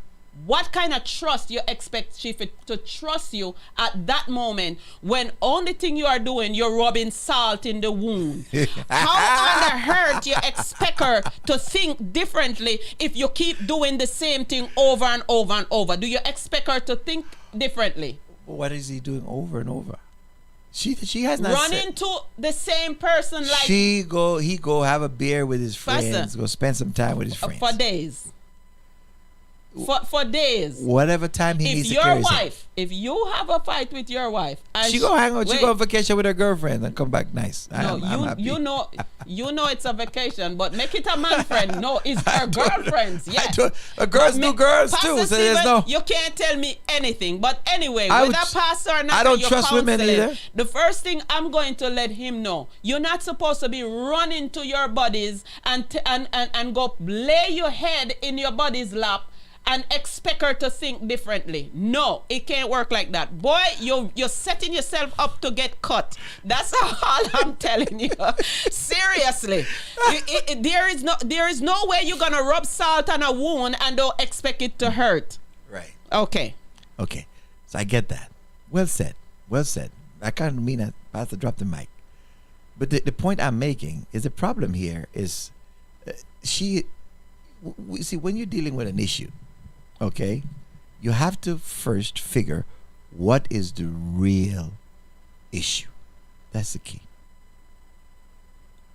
Speaker 10: What kind of trust you expect she to trust you at that moment when only thing you are doing, you're rubbing salt in the wound? How on the earth you expect her to think differently if you keep doing the same thing over and over and over? Do you expect her to think differently?
Speaker 5: What is he doing over and over? She has not
Speaker 10: Run
Speaker 5: said-
Speaker 10: into the same person like
Speaker 5: he go have a beer with his
Speaker 10: Pastor,
Speaker 5: friends, go spend some time with his friends.
Speaker 10: for days. For days.
Speaker 5: Whatever time he needs
Speaker 10: If
Speaker 5: to carry
Speaker 10: your
Speaker 5: himself.
Speaker 10: wife, if you have a fight with your wife, and
Speaker 5: She go hang out, she
Speaker 10: wait.
Speaker 5: go on vacation with her girlfriend and come back nice.
Speaker 10: No,
Speaker 5: I'm happy.
Speaker 10: you know it's a vacation, but make it a man friend. No, it's her girlfriends. Yeah,
Speaker 5: girls do girls
Speaker 10: Pastor
Speaker 5: too. So there's
Speaker 10: Stephen,
Speaker 5: no.
Speaker 10: you can't tell me anything. But anyway,
Speaker 5: I
Speaker 10: whether
Speaker 5: would-
Speaker 10: pastor or not,
Speaker 5: I don't
Speaker 10: you're
Speaker 5: trust women
Speaker 10: counseling,
Speaker 5: either.
Speaker 10: The first thing I'm going to let him know, you're not supposed to be running to your buddies and go lay your head in your buddy's lap and expect her to think differently. No, it can't work like that. Boy, you're setting yourself up to get cut. That's all I'm telling you. Seriously. There is no way you're gonna rub salt on a wound and don't expect it to hurt.
Speaker 5: Right.
Speaker 10: Okay.
Speaker 5: Okay. So I get that. Well said. Well said. I kind of mean that Pastor dropped the mic. But the point I'm making is the problem here is see, when you're dealing with an issue, okay, you have to first figure what is the real issue. That's the key.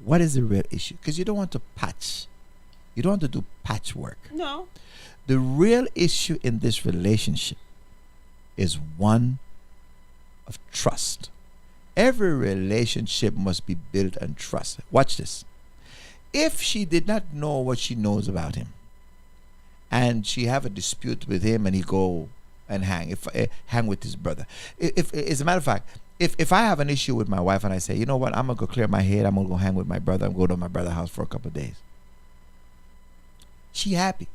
Speaker 5: What is the real issue? Because you don't want to patch. You don't want to do patchwork.
Speaker 10: No.
Speaker 5: The real issue in this relationship is one of trust. Every relationship must be built on trust. Watch this. If she did not know what she knows about him, and she have a dispute with him, and he go and hang with his brother. If as a matter of fact, if I have an issue with my wife and I say, you know what, I'm gonna go clear my head, I'm gonna go hang with my brother, I'm gonna go to my brother's house for a couple of days. She happy.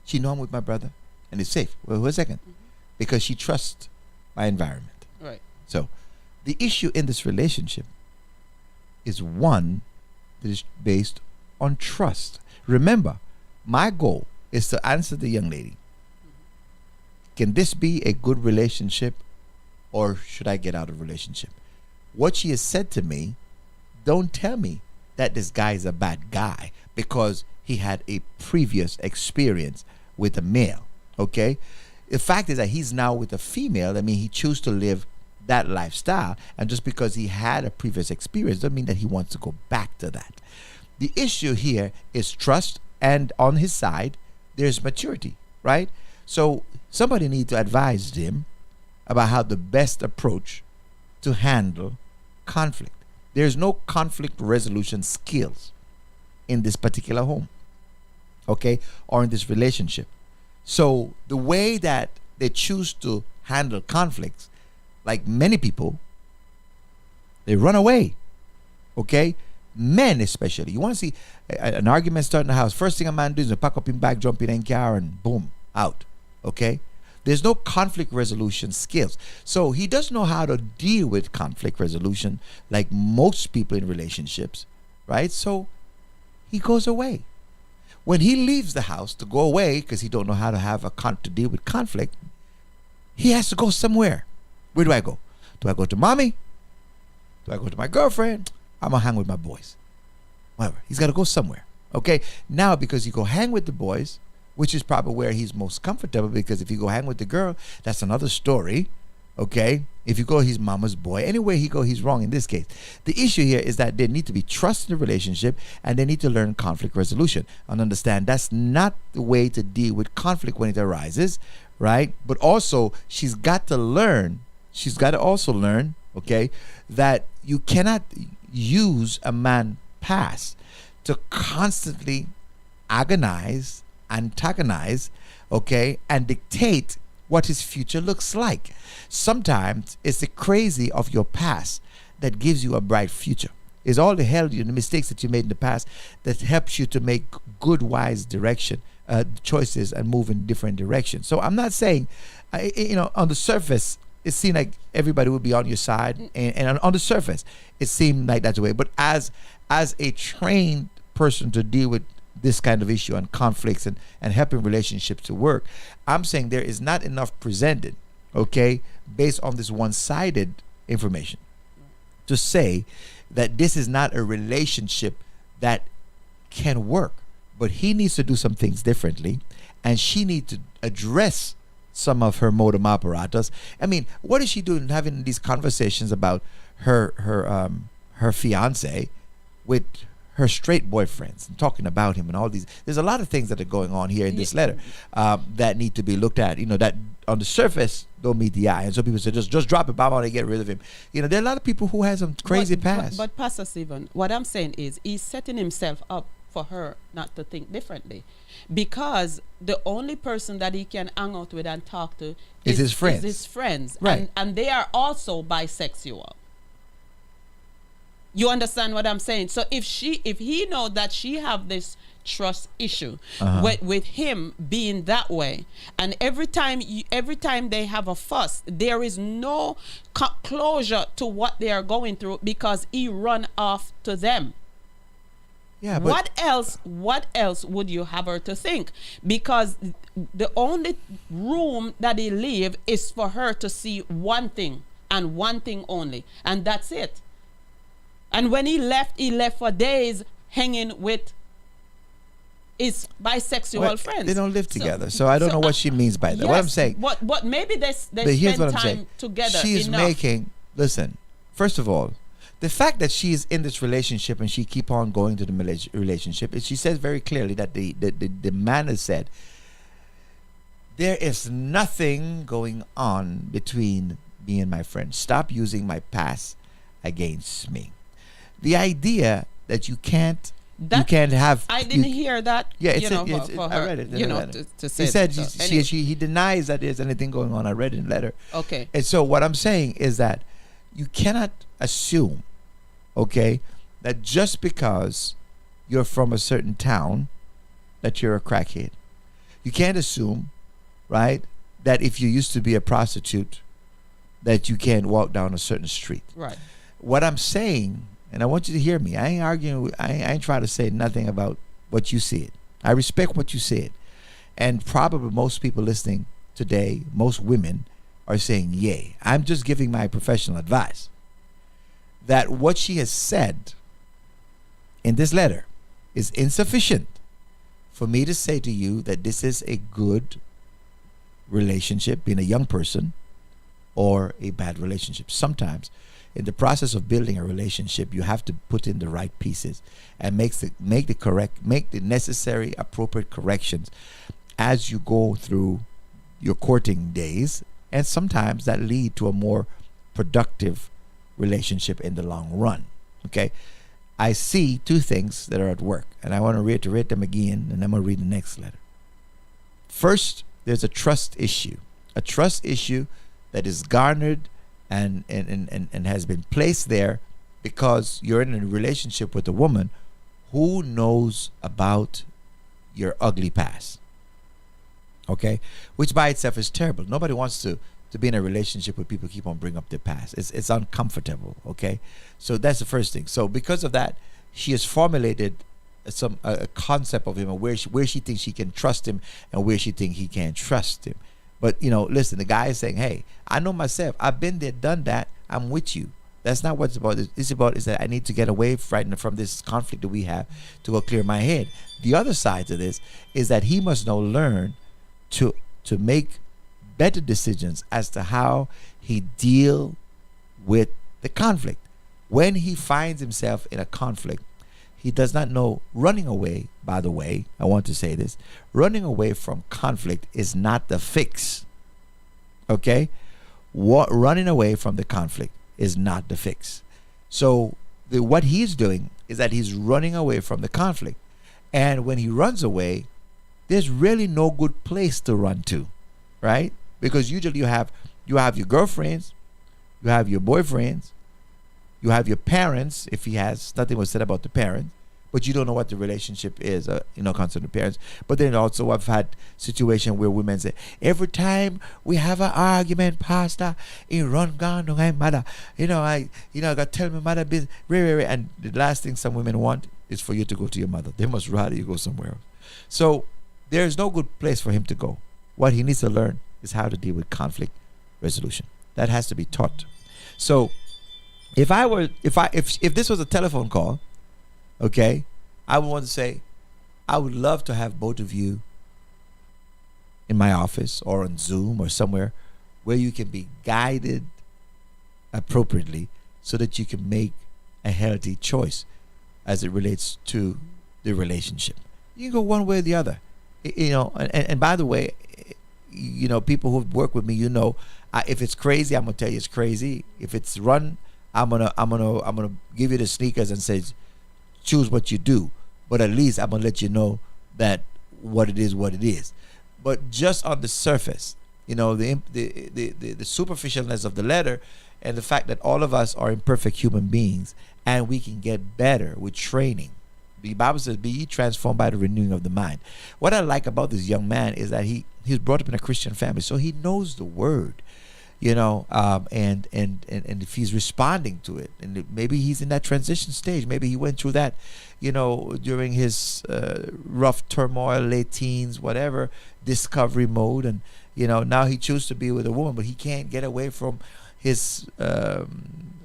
Speaker 5: She know I'm with my brother and it's safe. Well, wait a second. Because she trusts my environment.
Speaker 10: Right.
Speaker 5: So the issue in this relationship is one that is based on trust. Remember, my goal is to answer the young lady. Can this be a good relationship, or should I get out of relationship? What she has said to me, don't tell me that this guy is a bad guy because he had a previous experience with a male. Okay? The fact is that he's now with a female. I mean, he chose to live that lifestyle, and just because he had a previous experience doesn't mean that he wants to go back to that. The issue here is trust, and on his side there's maturity, right? So somebody needs to advise him about how the best approach to handle conflict. There's no conflict resolution skills in this particular home, okay, or in this relationship. So the way that they choose to handle conflicts, like many people, they run away, okay? Men especially. You want to see an argument start in the house, first thing a man does is pack up his bag, jump in a car, and boom, out, okay? There's no conflict resolution skills. So he doesn't know how to deal with conflict resolution like most people in relationships, right? So he goes away. When he leaves the house to go away because he don't know how to have to deal with conflict, he has to go somewhere. Where do I go? Do I go to mommy? Do I go to my girlfriend? I'm gonna hang with my boys. Whatever. He's got to go somewhere. Okay. Now, because you go hang with the boys, which is probably where he's most comfortable, because if you go hang with the girl, that's another story. Okay. If you go, he's mama's boy. Anywhere he go, he's wrong in this case. The issue here is that there need to be trust in the relationship, and they need to learn conflict resolution and understand that's not the way to deal with conflict when it arises, right? But also she's got to also learn, okay, that you cannot use a man past to constantly agonize, antagonize, okay, and dictate what his future looks like. Sometimes it's the crazy of your past that gives you a bright future. It's all the hell, the mistakes that you made in the past that helps you to make good, wise choices and move in different directions. So I'm not saying, on the surface, it seemed like everybody would be on your side, and on the surface, it seemed like that's the way. But as a trained person to deal with this kind of issue and conflicts and helping relationships to work, I'm saying there is not enough presented, okay, based on this one-sided information to say that this is not a relationship that can work. But he needs to do some things differently, and she needs to address some of her modum apparatus. I mean, what is she doing having these conversations about her fiance with her straight boyfriends and talking about him and all these? There's a lot of things that are going on here in this letter that need to be looked at, that on the surface don't meet the eye. And so people say, just drop it, Bob, I want to get rid of him. There are a lot of people who have some crazy past.
Speaker 10: But Pastor Stephen, what I'm saying is he's setting himself up for her not to think differently, because the only person that he can hang out with and talk to
Speaker 5: is his friends.
Speaker 10: Right. And they are also bisexual. You understand what I'm saying? So if he know that she have this trust issue with him being that way, and every time they have a fuss, there is no closure to what they are going through because he run off to them.
Speaker 5: Yeah, but
Speaker 10: what else would you have her to think? Because the only room that he leave is for her to see one thing and one thing only, and that's it. And when he left for days hanging with his bisexual friends.
Speaker 5: They don't live together, so I don't know what she means by that.
Speaker 10: Yes,
Speaker 5: what I'm saying,
Speaker 10: but maybe they spend time together.
Speaker 5: She's
Speaker 10: enough.
Speaker 5: Listen, first of all, the fact that she is in this relationship and she keep on going to the relationship, she says very clearly that the man has said, there is nothing going on between me and my friend. Stop using my past against me. The idea that you can't you can't have.
Speaker 10: I didn't hear that.
Speaker 5: Yeah,
Speaker 10: you know, for
Speaker 5: I
Speaker 10: her,
Speaker 5: read it.
Speaker 10: you know, to say.
Speaker 5: He said
Speaker 10: that. So,
Speaker 5: he denies that there's anything going on. I read it in the letter.
Speaker 10: Okay.
Speaker 5: And so what I'm saying is that you cannot assume, okay, that just because you're from a certain town, that you're a crackhead. You can't assume, right, that if you used to be a prostitute, that you can't walk down a certain street.
Speaker 10: Right.
Speaker 5: What I'm saying, and I want you to hear me, I ain't arguing, I ain't trying to say nothing about what you said. I respect what you said. And probably most people listening today, most women, are saying yay. I'm just giving my professional advice that what she has said in this letter is insufficient for me to say to you that this is a good relationship, being a young person, or a bad relationship. Sometimes in the process of building a relationship, you have to put in the right pieces and make the necessary appropriate corrections as you go through your courting days, and sometimes that lead to a more productive relationship in the long run. Okay, I see two things that are at work, and I want to reiterate them again, and I'm going to read the next letter. First, there's a trust issue that is garnered and has been placed there because you're in a relationship with a woman who knows about your ugly past. Okay, which by itself is terrible. Nobody wants to be in a relationship where people keep on bringing up their past. It's uncomfortable. Okay, so that's the first thing. So because of that, she has formulated a concept of him, and where she thinks she can trust him and where she thinks he can't trust him. But listen, the guy is saying, hey, I know myself, I've been there, done that, I'm with you. That's not what it's about. It's about is that I need to get away from this conflict that we have to go clear my head. The other side to this is that he must now learn to make better decisions as to how he deal with the conflict. When he finds himself in a conflict, he does not know running away. By the way, I want to say this: running away from conflict is not the fix. Okay, running away from the conflict is not the fix. So what he's doing is that he's running away from the conflict, and when he runs away, there's really no good place to run to, right? Because usually you have your girlfriends, you have your boyfriends, you have your parents, if he has. Nothing was said about the parents, but you don't know what the relationship is, concerning the parents. But then also I've had situation where women say, every time we have an argument, Pastor, it run down to my mother. I got to tell my mother business. And the last thing some women want is for you to go to your mother. They must rather you go somewhere else. So there's no good place for him to go. What he needs to learn is how to deal with conflict resolution. That has to be taught. So if this was a telephone call, okay, I would want to say, I would love to have both of you in my office or on Zoom or somewhere where you can be guided appropriately so that you can make a healthy choice as it relates to the relationship. You can go one way or the other. And by the way, people who've worked with me, if it's crazy, I'm gonna tell you it's crazy. If it's run, I'm gonna give you the sneakers and say, choose what you do. But at least I'm gonna let you know that what it is. But just on the surface, the superficialness of the letter, and the fact that all of us are imperfect human beings, and we can get better with training. The Bible says, be ye transformed by the renewing of the mind. What I like about this young man is that he was brought up in a Christian family, so he knows the word, and if he's responding to it, and maybe he's in that transition stage, maybe he went through that, during his rough turmoil, late teens, whatever, discovery mode, and now he chooses to be with a woman, but he can't get away from his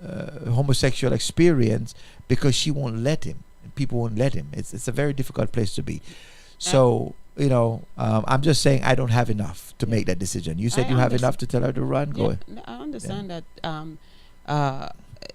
Speaker 5: homosexual experience because she won't let him. People won't let him. It's a very difficult place to be. So I'm just saying I don't have enough to make that decision. You said you have enough to tell her to run. Go ahead.
Speaker 10: I understand that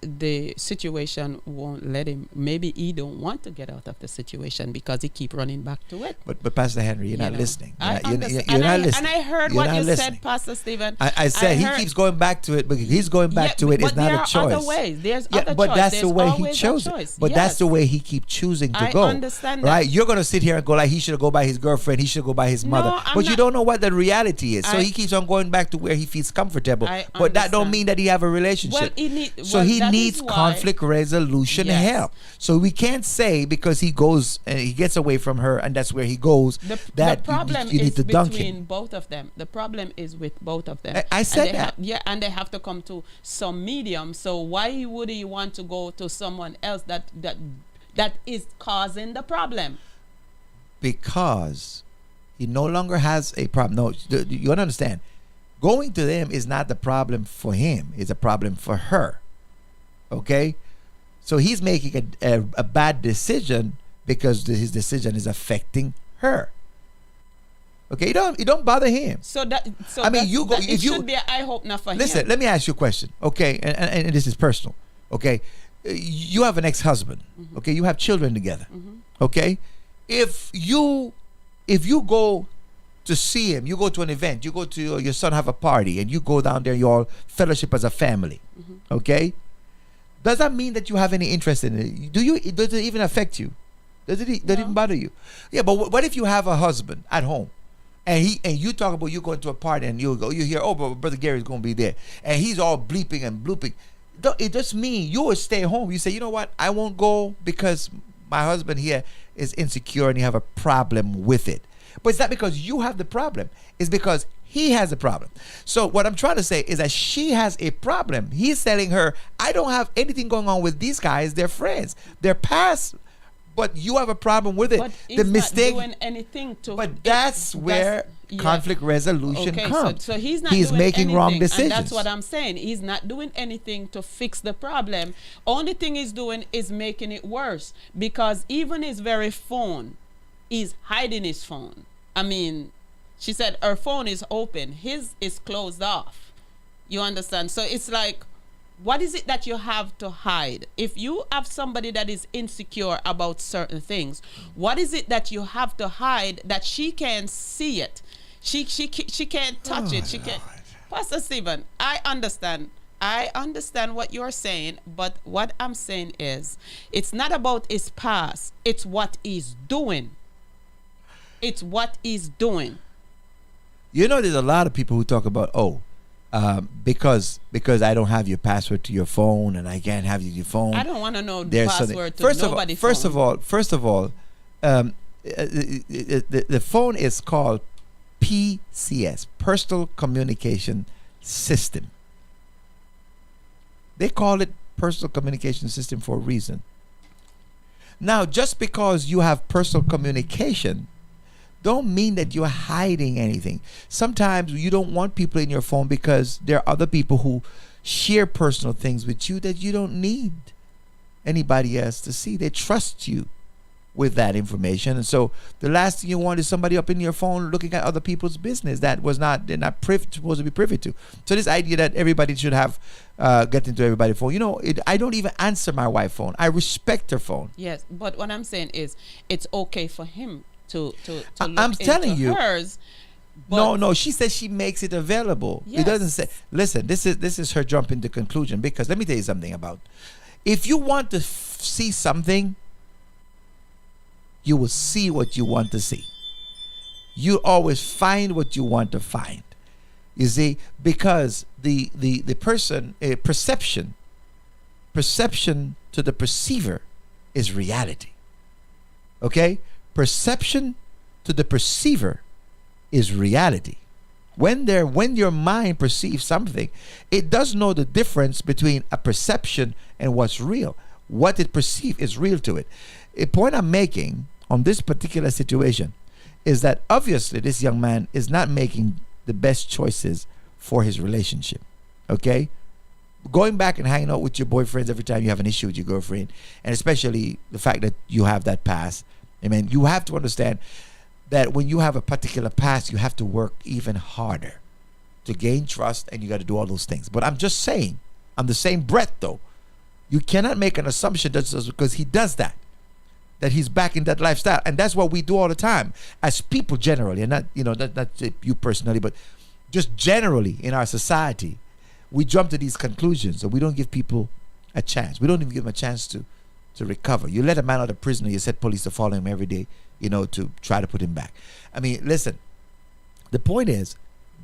Speaker 10: the situation won't let him. Maybe he don't want to get out of the situation because he keep running back to it.
Speaker 5: But Pastor Henry, you're not listening.
Speaker 10: I
Speaker 5: You're
Speaker 10: understand.
Speaker 5: not listening.
Speaker 10: And I heard
Speaker 5: You're
Speaker 10: what
Speaker 5: not
Speaker 10: you
Speaker 5: listening.
Speaker 10: said, Pastor Stephen.
Speaker 5: I said he keeps going back to it, but he's going back to it is
Speaker 10: but
Speaker 5: not
Speaker 10: there
Speaker 5: a
Speaker 10: are
Speaker 5: choice.
Speaker 10: other ways. There's
Speaker 5: Yeah,
Speaker 10: other
Speaker 5: but
Speaker 10: choice.
Speaker 5: that's the
Speaker 10: There's
Speaker 5: way he
Speaker 10: always a
Speaker 5: chose it.
Speaker 10: choice.
Speaker 5: But that's
Speaker 10: Yes.
Speaker 5: the way he keep choosing to
Speaker 10: I
Speaker 5: go.
Speaker 10: understand that.
Speaker 5: Right? You're gonna sit here and go like he should go by his girlfriend, he should go by his
Speaker 10: No,
Speaker 5: mother.
Speaker 10: I'm
Speaker 5: But you
Speaker 10: not-
Speaker 5: don't know what the reality is. So
Speaker 10: I-
Speaker 5: he keeps on going back to where he feels comfortable.
Speaker 10: I
Speaker 5: But that don't
Speaker 10: understand.
Speaker 5: mean that he have a relationship.
Speaker 10: Well,
Speaker 5: so he
Speaker 10: that is
Speaker 5: needs
Speaker 10: why-
Speaker 5: conflict resolution
Speaker 10: Yes.
Speaker 5: help. So we can't say because he goes and he gets away from her and that's where he goes
Speaker 10: The problem
Speaker 5: you
Speaker 10: is
Speaker 5: need to dunk
Speaker 10: between
Speaker 5: him.
Speaker 10: both of them. The problem is with both of them.
Speaker 5: I
Speaker 10: And
Speaker 5: said
Speaker 10: they
Speaker 5: that.
Speaker 10: and they have to come to some medium. So why would he want to go to someone else that is causing the problem?
Speaker 5: Because he no longer has a problem. No, you don't understand. Going to them is not the problem for him. It's a problem for her. Okay? So he's making a bad decision because his decision is affecting her. Okay? It don't bother him.
Speaker 10: So
Speaker 5: I mean, you go-
Speaker 10: it
Speaker 5: if you-
Speaker 10: should be an eye opener for
Speaker 5: Listen,
Speaker 10: him.
Speaker 5: let me ask you a question. Okay? And this is personal. Okay? You have an ex-husband. Okay? You have children together. Okay? If you go to see him, you go to an event, you go to your son have a party, and you go down there, you all fellowship as a family. Okay? Does that mean that you have any interest in it? Does it even affect you? Does it even bother you? Yeah, but what if you have a husband at home, and you talk about you going to a party, and you hear, oh, but Brother Gary's going to be there, and he's all bleeping and blooping. It just means you will stay home. You say, you know what? I won't go because my husband here is insecure and you have a problem with it. But it's not because you have the problem. It's because he has a problem. So what I'm trying to say is that she has a problem. He's telling her, I don't have anything going on with these guys. They're friends. They're past, but you have a problem with it.
Speaker 10: But
Speaker 5: The
Speaker 10: he's
Speaker 5: mistake.
Speaker 10: not doing anything to.
Speaker 5: But that's where conflict resolution
Speaker 10: Okay,
Speaker 5: comes.
Speaker 10: So he's not.
Speaker 5: He's
Speaker 10: doing
Speaker 5: making
Speaker 10: anything,
Speaker 5: wrong
Speaker 10: and
Speaker 5: decisions.
Speaker 10: that's what I'm saying. He's not doing anything to fix the problem. Only thing he's doing is making it worse because even his very phone, he's hiding his phone. I mean, she said her phone is open. His is closed off. You understand? So it's like, what is it that you have to hide? If you have somebody that is insecure about certain things, what is it that you have to hide that she can't see it? She can't touch it. She can't. Pastor Stephen, I understand what you're saying, but what I'm saying is, it's not about his past. It's what he's doing. It's what he's doing.
Speaker 5: You know, there's a lot of people who talk about, because I don't have your password to your phone and I can't have your phone.
Speaker 10: I don't want to know the
Speaker 5: There's
Speaker 10: password to
Speaker 5: something.
Speaker 10: nobody's
Speaker 5: First
Speaker 10: phone.
Speaker 5: of all, the phone is called PCS, Personal Communication System. They call it Personal Communication System for a reason. Now, just because you have personal communication don't mean that you're hiding anything. Sometimes you don't want people in your phone because there are other people who share personal things with you that you don't need anybody else to see. They trust you with that information, and so the last thing you want is somebody up in your phone looking at other people's business that they're not supposed to be privy to. So this idea that everybody should have get into everybody's phone, I don't even answer my wife's phone. I respect her phone.
Speaker 10: Yes, but what I'm saying is, it's okay for him to look
Speaker 5: I'm telling
Speaker 10: into
Speaker 5: you.
Speaker 10: hers. But
Speaker 5: No, she says she makes it available.
Speaker 10: Yes.
Speaker 5: It doesn't say. Listen, this is her jumping to conclusion, because let me tell you something about, if you want to see something, you will see what you want to see. You always find what you want to find. You see, because the person, perception to the perceiver is reality. Okay? Perception to the perceiver is reality. When your mind perceives something, it does know the difference between a perception and what's real. What it perceives is real to it. A point I'm making on this particular situation is that obviously this young man is not making the best choices for his relationship. Okay? Going back and hanging out with your boyfriends every time you have an issue with your girlfriend, and especially the fact that you have that past, I mean, you have to understand that when you have a particular past, you have to work even harder to gain trust, and you got to do all those things. But I'm just saying, on the same breath though, You cannot make an assumption that's just because he does that he's back in that lifestyle. And that's what we do all the time as people generally, and not, not you personally, but just generally in our society. We jump to these conclusions and we don't give people a chance. We don't even give them a chance to recover. You let a man out of prison, you set police to follow him every day, to try to put him back. I mean, listen, the point is,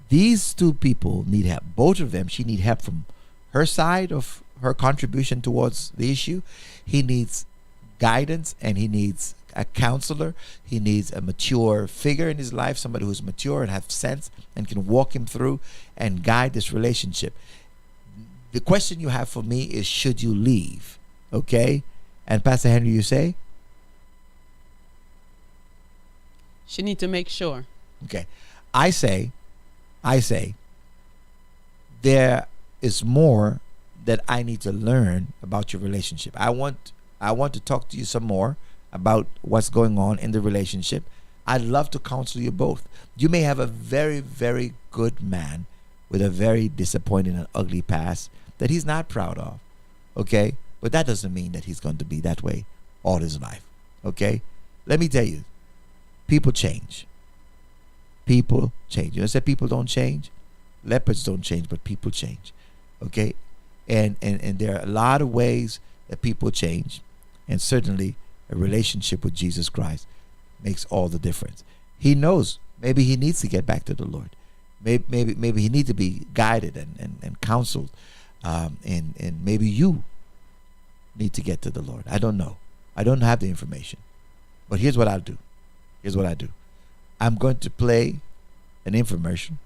Speaker 5: these two people need help. Both of them, she need help from her side of her contribution towards the issue. He needs guidance and he needs a counselor. He needs a mature figure in his life, somebody who's mature and have sense and can walk him through and guide this relationship. The question you have for me is, should you leave? Okay? And Pastor Henry, you say?
Speaker 10: She need to make sure.
Speaker 5: Okay. I say, there is more that I need to learn about your relationship. I want to talk to you some more about what's going on in the relationship. I'd love to counsel you both. You may have a very, very good man with a very disappointing and ugly past that he's not proud of. Okay? But that doesn't mean that he's going to be that way all his life. Okay? Let me tell you, people change. People change. You know, say people don't change. Leopards don't change, but people change. Okay? And there are a lot of ways that people change. And certainly a relationship with Jesus Christ makes all the difference. He knows maybe he needs to get back to the Lord. Maybe he needs to be guided and counseled. And maybe you need to get to the Lord. I don't know. I don't have the information. But here's what I'll do. I'm going to play an infomercial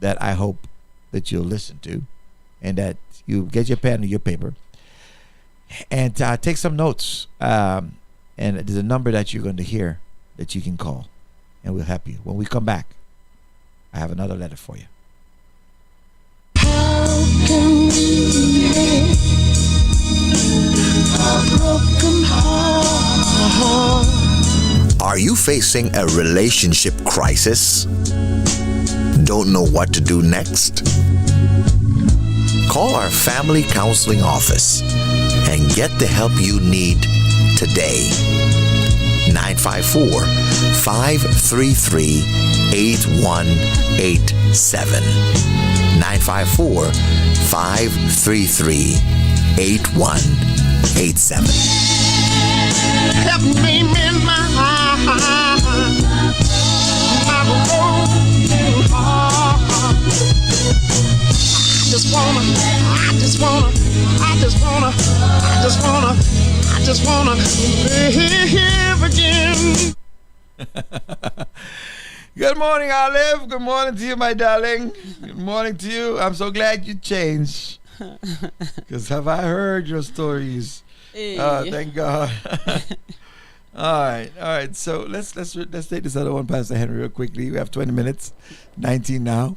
Speaker 5: that I hope that you'll listen to, and that you get your pen and your paper and take some notes. And there's a number that you're going to hear that you can call, and we'll help you. When we come back, I have another letter for you.
Speaker 3: How can we make a broken heart?
Speaker 11: Are you facing a relationship crisis? Don't know what to do next? Call our family counseling office and get the help you need today. 954-533-8187. 954-533-8187.
Speaker 3: Help me mend my heart, my broken heart. I just wanna live again.
Speaker 5: Good morning, Olive. Good morning to you, my darling. Good morning to you. I'm so glad you changed. Because have I heard your stories? Thank God. All right. So let's take this other one, Pastor Henry, real quickly. We have 20 minutes, 19 now.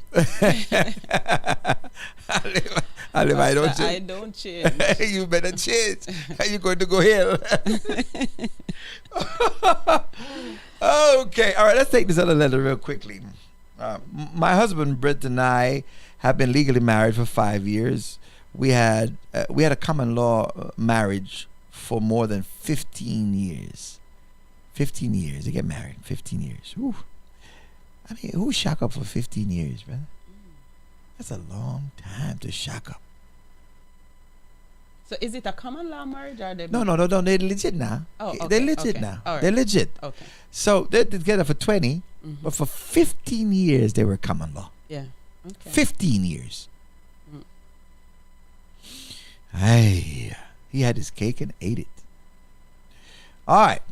Speaker 5: I don't change.
Speaker 10: I don't change.
Speaker 5: You better change. You're going to go here. Okay. All right. Let's take this other letter real quickly. My husband Britt and I have been legally married for 5 years. We had a common law marriage for more than 15 years. 15 years. They get married. 15 years. Whew. I mean, who shack up for 15 years, brother? That's a long time to shack up.
Speaker 10: So is it a common law marriage or they?
Speaker 5: No. They're legit now.
Speaker 10: Oh, okay,
Speaker 5: they're legit now.
Speaker 10: All right.
Speaker 5: They're legit.
Speaker 10: Okay.
Speaker 5: So they're together for 20, but for 15 years they were common law.
Speaker 10: Yeah. Okay.
Speaker 5: 15 years. Hey, he had his cake and ate it. All right.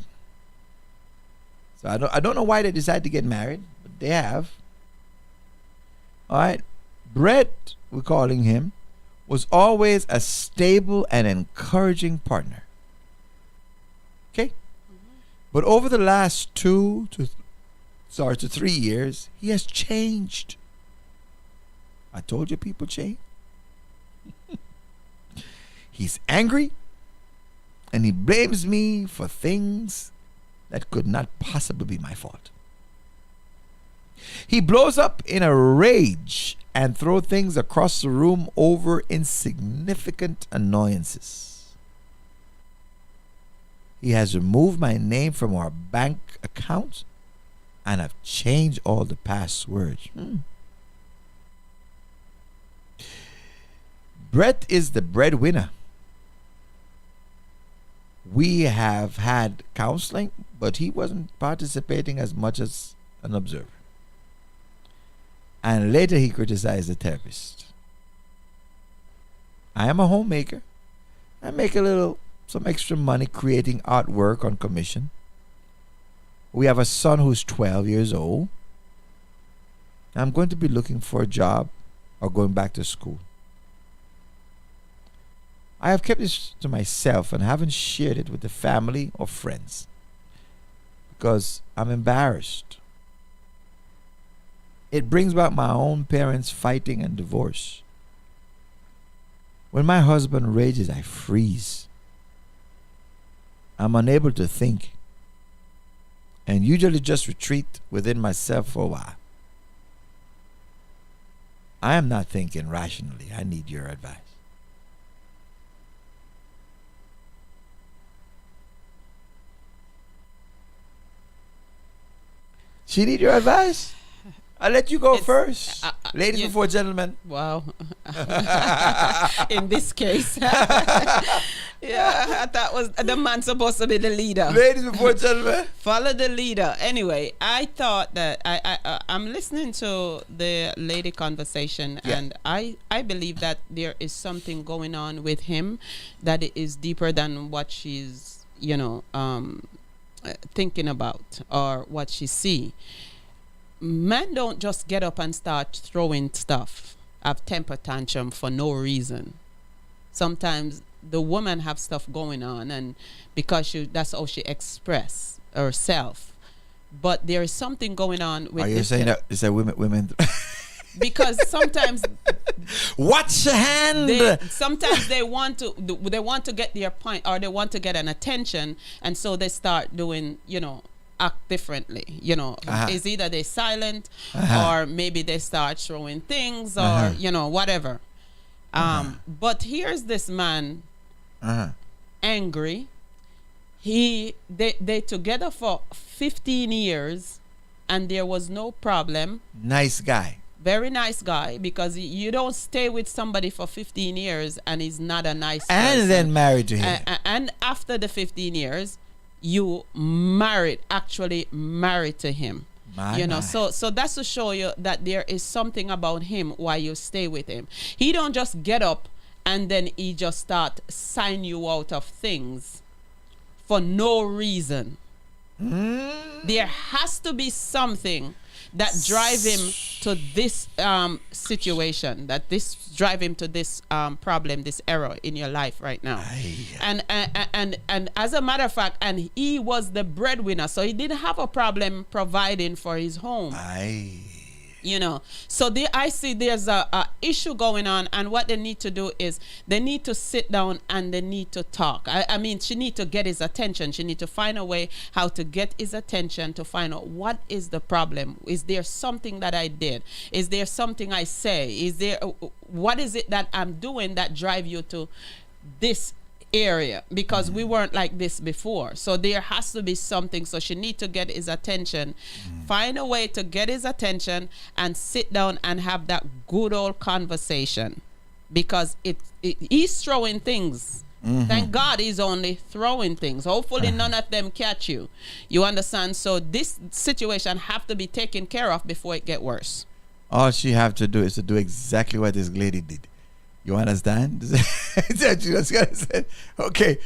Speaker 5: So I don't know why they decided to get married, but they have. All right. Brett, we're calling him, was always a stable and encouraging partner. Okay? But over the last 2 to 3 years, he has changed. I told you people change. He's angry, and he blames me for things that could not possibly be my fault. He blows up in a rage and throw things across the room over insignificant annoyances. He has removed my name from our bank account and have changed all the passwords. Brett is the breadwinner. We have had counseling, but he wasn't participating as much as an observer. And later he criticized the therapist. I am a homemaker. I make some extra money creating artwork on commission. We have a son who's 12 years old. I'm going to be looking for a job or going back to school. I have kept this to myself and haven't shared it with the family or friends because I'm embarrassed. It brings back my own parents fighting and divorce. When my husband rages, I freeze. I'm unable to think and usually just retreat within myself for a while. I am not thinking rationally. I need your advice. She need your advice? I'll let you go first. Ladies before gentlemen.
Speaker 10: Wow. In this case. Yeah, that was the man supposed to be the leader.
Speaker 5: Ladies before gentlemen.
Speaker 10: Follow the leader. Anyway, I thought that I'm listening to the lady conversation, and I believe that there is something going on with him that is deeper than what she's, thinking about or what she see. Men don't just get up and start throwing stuff, have temper tantrum for no reason. Sometimes the woman have stuff going on, and because that's how she express herself. But there is something going on with.
Speaker 5: Are you saying that it's a women?
Speaker 10: Because sometimes
Speaker 5: watch your hand.
Speaker 10: Sometimes they want to get their point, or they want to get an attention, and so they start doing, act differently. Is either they silent, or maybe they start throwing things, or whatever. But here's this man, angry. They together for 15 years, and there was no problem.
Speaker 5: Nice guy.
Speaker 10: Very nice guy, because you don't stay with somebody for 15 years and he's not a nice
Speaker 5: and
Speaker 10: person.
Speaker 5: Then married to him.
Speaker 10: And after the 15 years, you actually married to him. So that's to show you that there is something about him why you stay with him. He don't just get up and then he just start sign you out of things for no reason. There has to be something that drive him to this situation, that this drive him to this problem, this error in your life right now. And as a matter of fact, and he was the breadwinner, so he didn't have a problem providing for his home. So I see there's a issue going on, and what they need to do is they need to sit down and they need to talk. I mean, she need to get his attention. She need to find a way how to get his attention, to find out what is the problem. Is there something that I did? Is there something I say? What is it that I'm doing that drive you to this area? Because we weren't like this before. So there has to be something. So she need to get his attention, find a way to get his attention, and sit down and have that good old conversation, because he's throwing things. Thank God he's only throwing things. Hopefully none of them catch you. You understand? So this situation have to be taken care of before it get worse.
Speaker 5: All she have to do is to do exactly what this lady did. You understand? That you just gotta say, okay,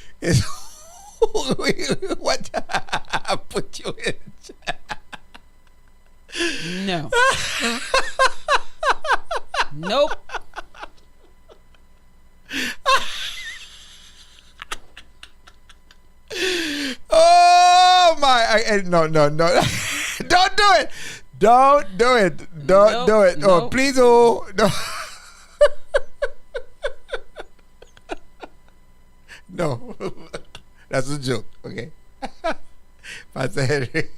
Speaker 5: what I put you in?
Speaker 10: No. Nope.
Speaker 5: Oh my! No. Don't do it. Don't do it. Don't do it. Oh, please, no. No, that's a joke. Okay, Pastor Henry,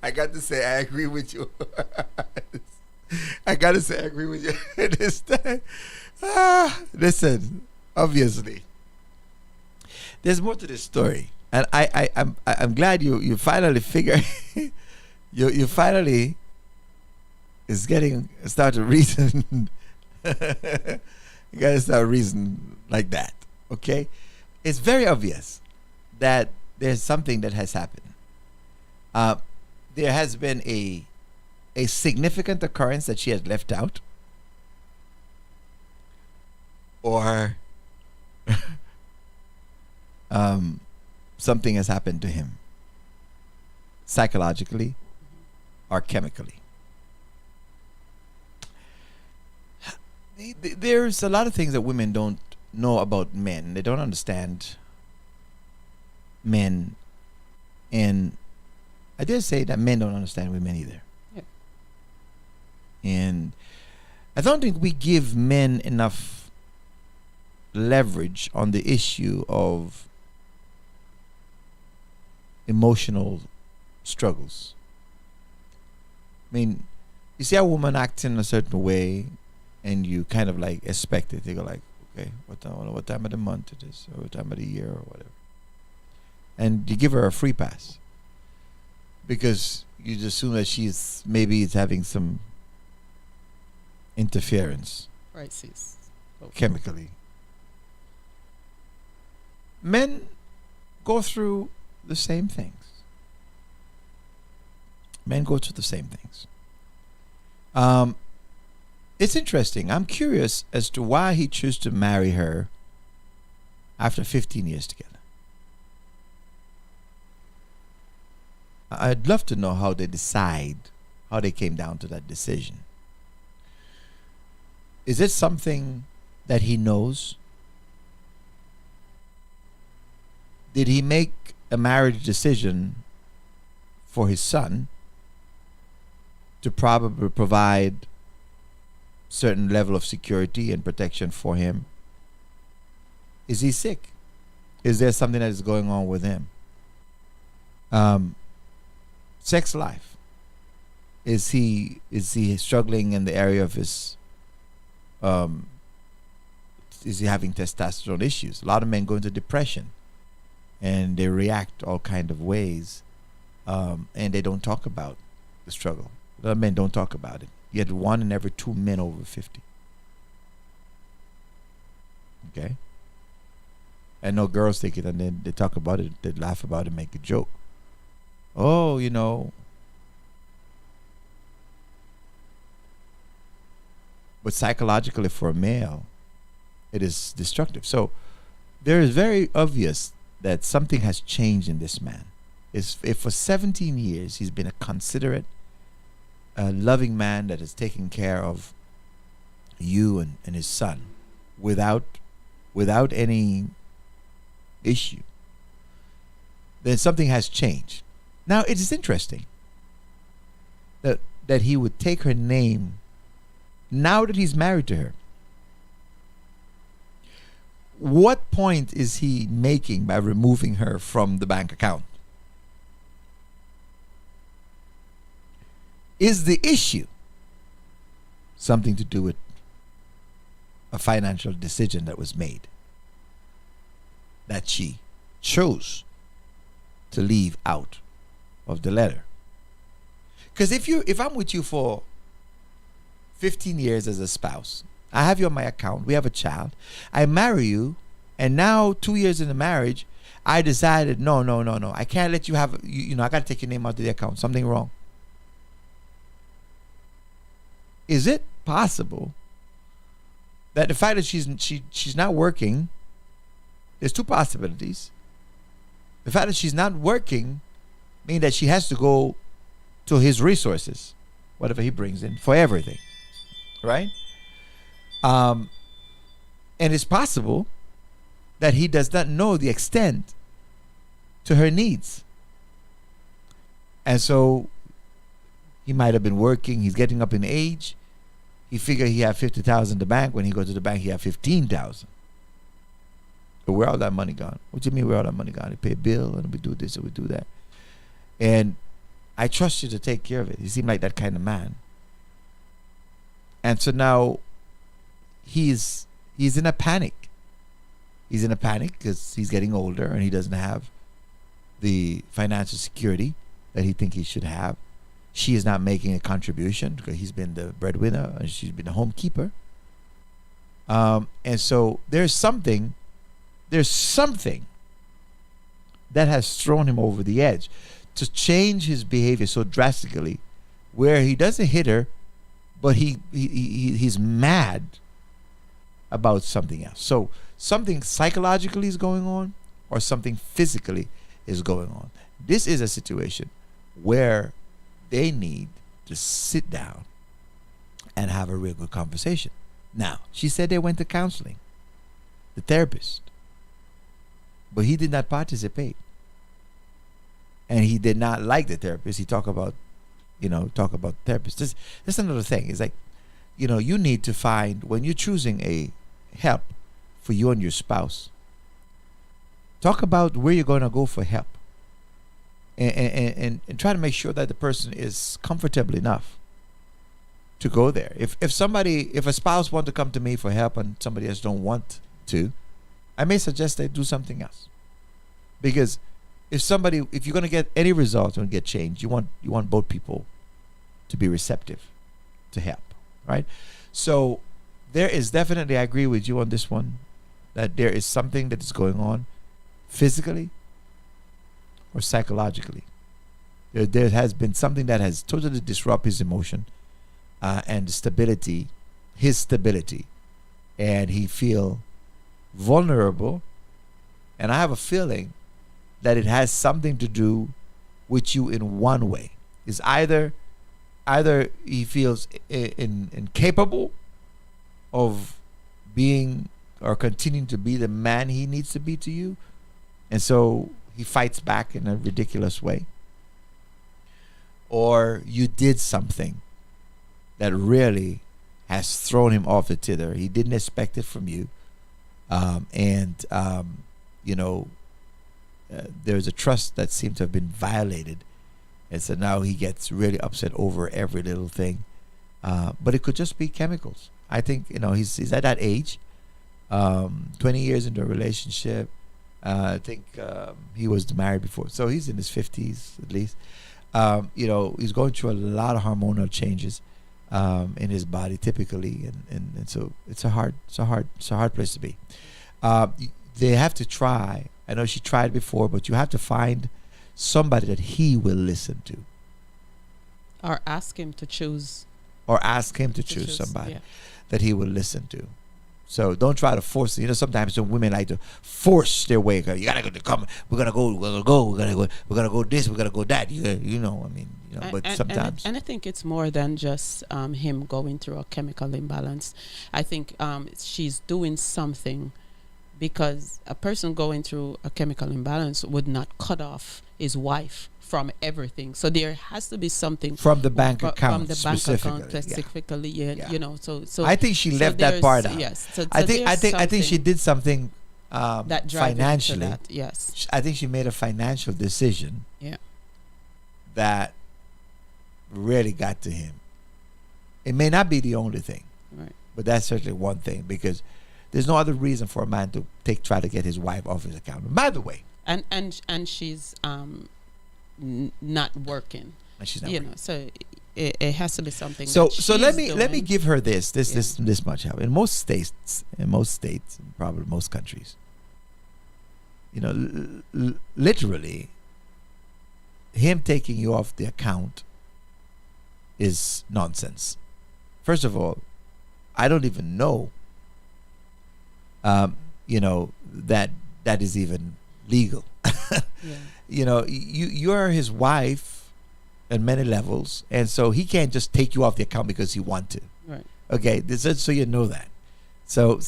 Speaker 5: I got to say I agree with you. I gotta say, I agree with you this time. Listen, obviously, there's more to this story, and I'm glad you finally figure you finally is start to reason. You gotta start reason like that, okay? It's very obvious that there's something that has happened. There has been a significant occurrence that she has left out, or something has happened to him psychologically or chemically. There's a lot of things that women don't know about men. They don't understand men, and I dare say that men don't understand women either.
Speaker 10: Yeah.
Speaker 5: And I don't think we give men enough leverage on the issue of emotional struggles. I mean, you see a woman acting a certain way, and you kind of like expect it. You go like, okay, what time of the month it is, or what time of the year, or whatever. And you give her a free pass because you just assume that she's maybe is having some interference,
Speaker 10: Crisis.
Speaker 5: chemically. Men go through the same things. Men go through the same things. It's interesting. I'm curious as to why he chose to marry her after 15 years together. I'd love to know how they came down to that decision. Is it something that he knows? Did he make a marriage decision for his son to probably provide certain level of security and protection for him? Is he sick? Is there something that is going on with him? Sex life. Is he struggling in the area of his is he having testosterone issues? A lot of men go into depression and they react all kind of ways, and they don't talk about the struggle. A lot of men don't talk about it. Yet 1 in every 2 men over 50. Okay? And no girls take it and then they talk about it, they laugh about it, make a joke. Oh, you know. But psychologically for a male, it is destructive. So there is very obvious that something has changed in this man. If for 17 years he's been a considerate, loving man that has taken care of you and his son without any issue, then something has changed. Now it is interesting that he would take her name now that he's married to her. What point is he making by removing her from the bank account? Is the issue something to do with a financial decision that was made, that she chose to leave out of the letter? Because if I'm with you for 15 years as a spouse, I have you on my account, we have a child, I marry you, and now 2 years in the marriage, I decided, no, I can't let you have, I got to take your name out of the account. Something wrong. Is it possible that the fact that she's not working, there's two possibilities. The fact that she's not working means that she has to go to his resources, whatever he brings in, for everything, right? And it's possible that he does not know the extent to her needs. And so he might have been working, he's getting up in age. He figured he had 50,000 in the bank. When he goes to the bank, he had 15,000. But where all that money gone? What do you mean where all that money gone? They pay a bill and we do this and we do that. And I trust you to take care of it. You seem like that kind of man. And so now he's in a panic. He's in a panic because he's getting older and he doesn't have the financial security that he thinks he should have. She is not making a contribution because he's been the breadwinner and she's been the homekeeper. And so there's something that has thrown him over the edge to change his behavior so drastically, where he doesn't hit her, but he's mad about something else. So something psychologically is going on, or something physically is going on. This is a situation where they need to sit down and have a real good conversation. Now, she said they went to counseling, the therapist, but he did not participate. And he did not like the therapist. He talk about therapists. This another thing. It's like, you need to find, when you're choosing a help for you and your spouse, talk about where you're going to go for help. And try to make sure that the person is comfortable enough to go there. If a spouse wants to come to me for help and somebody else don't want to, I may suggest they do something else. Because if you're going to get any result and get change, you want both people to be receptive to help, right? So there is definitely, I agree with you on this one, that there is something that is going on physically or psychologically. There has been something that has totally disrupted his emotion and his stability, and he feel vulnerable. And I have a feeling that it has something to do with you in one way. Is either he feels incapable of being or continuing to be the man he needs to be to you, and so he fights back in a ridiculous way, or you did something that really has thrown him off the tither. He didn't expect it from you, there's a trust that seemed to have been violated, and so now he gets really upset over every little thing. But it could just be chemicals. I think he's at that age, 20 years into a relationship. I think he was married before, so he's in his 50s at least. He's going through a lot of hormonal changes in his body typically, and so it's a hard place to be. They have to try. I know she tried before, but you have to find somebody that he will listen to,
Speaker 10: or ask him to choose
Speaker 5: somebody
Speaker 10: yeah,
Speaker 5: that he will listen to. So don't try to force it. Sometimes some women like to force their way. You gotta come. We're gonna go. We're gonna go this. We're gonna go that. But sometimes.
Speaker 10: And I think it's more than just him going through a chemical imbalance. I think she's doing something, because a person going through a chemical imbalance would not cut off his wife from everything. So there has to be something
Speaker 5: from the bank account,
Speaker 10: specifically. Yeah. So
Speaker 5: I think she left that part out.
Speaker 10: Yes. So
Speaker 5: I think she did something
Speaker 10: that
Speaker 5: financially.
Speaker 10: That, yes.
Speaker 5: I think she made a financial decision.
Speaker 10: Yeah.
Speaker 5: That really got to him. It may not be the only thing,
Speaker 10: right?
Speaker 5: But that's certainly one thing, because there's no other reason for a man to try to get his wife off his account. And by the way,
Speaker 10: and she's not working.
Speaker 5: And she's not working.
Speaker 10: So it has to be something.
Speaker 5: So let
Speaker 10: doing.
Speaker 5: me give her this much help. In most states, probably most countries, literally, him taking you off the account is nonsense. First of all, I don't even know that is even legal.
Speaker 10: Yeah.
Speaker 5: You are his wife on many levels, and so he can't just take you off the account because he wants to.
Speaker 10: Right.
Speaker 5: Okay, this is, so you know that. So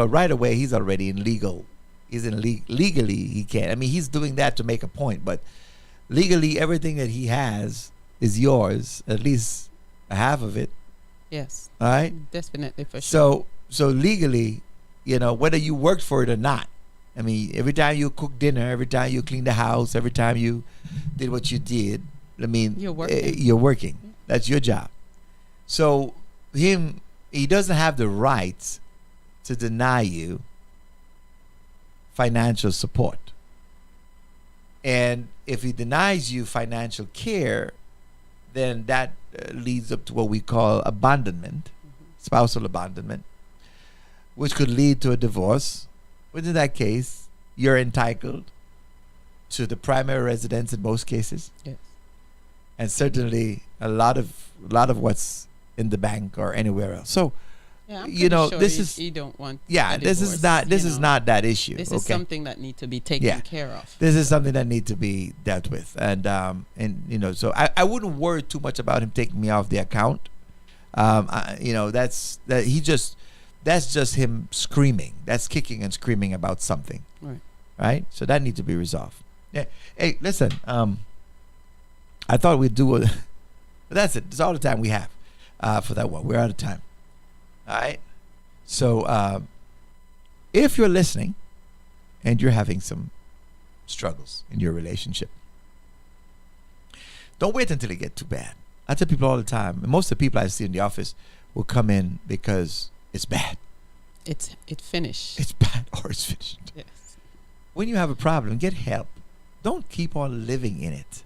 Speaker 5: right away he's already in legal. Legally he can't. I mean, he's doing that to make a point, but legally everything that he has is yours, at least a half of it.
Speaker 10: Yes.
Speaker 5: All right.
Speaker 10: Definitely, for sure.
Speaker 5: So legally, whether you worked for it or not, I mean, every time you cook dinner, every time you clean the house, every time you did what you did, I mean,
Speaker 10: you're working.
Speaker 5: You're working. That's your job. So him he doesn't have the right to deny you financial support. And if he denies you financial care, then that leads up to what we call abandonment, spousal abandonment, which could lead to a divorce. Which in that case, you're entitled to the primary residence in most cases.
Speaker 10: Yes.
Speaker 5: And certainly a lot of what's in the bank or anywhere else. So,
Speaker 10: Yeah, I'm
Speaker 5: you know,
Speaker 10: pretty sure
Speaker 5: this
Speaker 10: you,
Speaker 5: is
Speaker 10: you don't want.
Speaker 5: yeah,
Speaker 10: a
Speaker 5: this is
Speaker 10: divorce,
Speaker 5: not this
Speaker 10: you
Speaker 5: is
Speaker 10: know.
Speaker 5: not that issue.
Speaker 10: This is something that needs to be taken care of.
Speaker 5: This is something that needs to be dealt with, and you know, so I wouldn't worry too much about him taking me off the account. You know, that's just him screaming. That's kicking and screaming about something.
Speaker 10: Right.
Speaker 5: Right. So that needs to be resolved. Yeah. Hey, listen. I thought we'd do a. But that's it. That's all the time we have for that one. We're out of time. All right. So if you're listening and you're having some struggles in your relationship, don't wait until it gets too bad. I tell people all the time, and most of the people I see in the office will come in because it's bad.
Speaker 10: It's finished.
Speaker 5: It's bad or it's finished.
Speaker 10: Yes.
Speaker 5: When you have a problem, get help. Don't keep on living in it.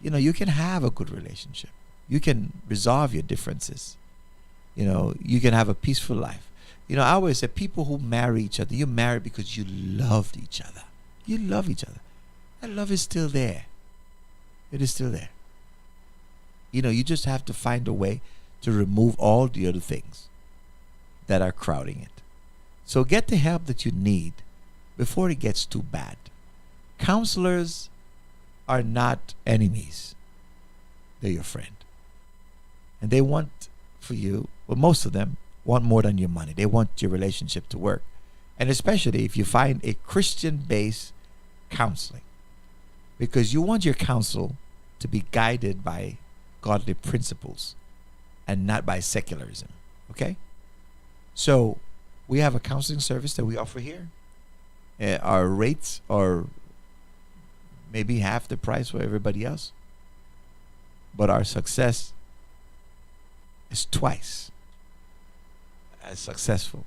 Speaker 5: You know, you can have a good relationship. You can resolve your differences. You know, you can have a peaceful life. You know, I always say people who marry each other, you marry because you loved each other. You love each other. That love is still there. It is still there. You know, you just have to find a way to remove all the other things that are crowding it. So get the help that you need before it gets too bad. Counselors are not enemies. They're your friend. And they want for you, well, most of them want more than your money. They want your relationship to work. And especially if you find a Christian-based counseling. Because you want your counsel to be guided by godly principles and not by secularism. Okay? So we have a counseling service that we offer here. Our rates are maybe half the price for everybody else. But our success is twice as successful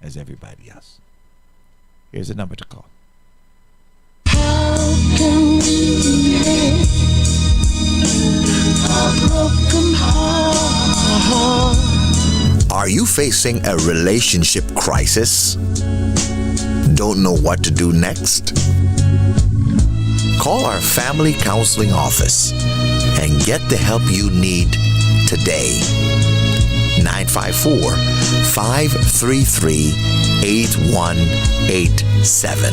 Speaker 5: as everybody else. Here's a number to call.
Speaker 3: How can we mend a broken heart?
Speaker 11: Are you facing a relationship crisis? Don't know what to do next? Call our family counseling office and get the help you need today. 954-533-8187.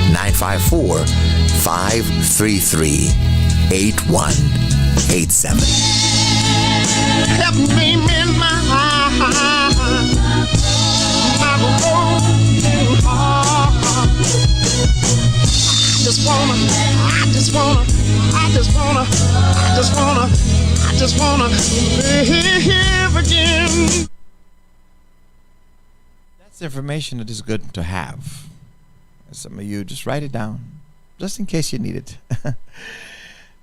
Speaker 11: 954-533-8187.
Speaker 3: Help me mend my broken heart. I just wanna live again.
Speaker 5: That's information that is good to have. Some of you just write it down, just in case you need it.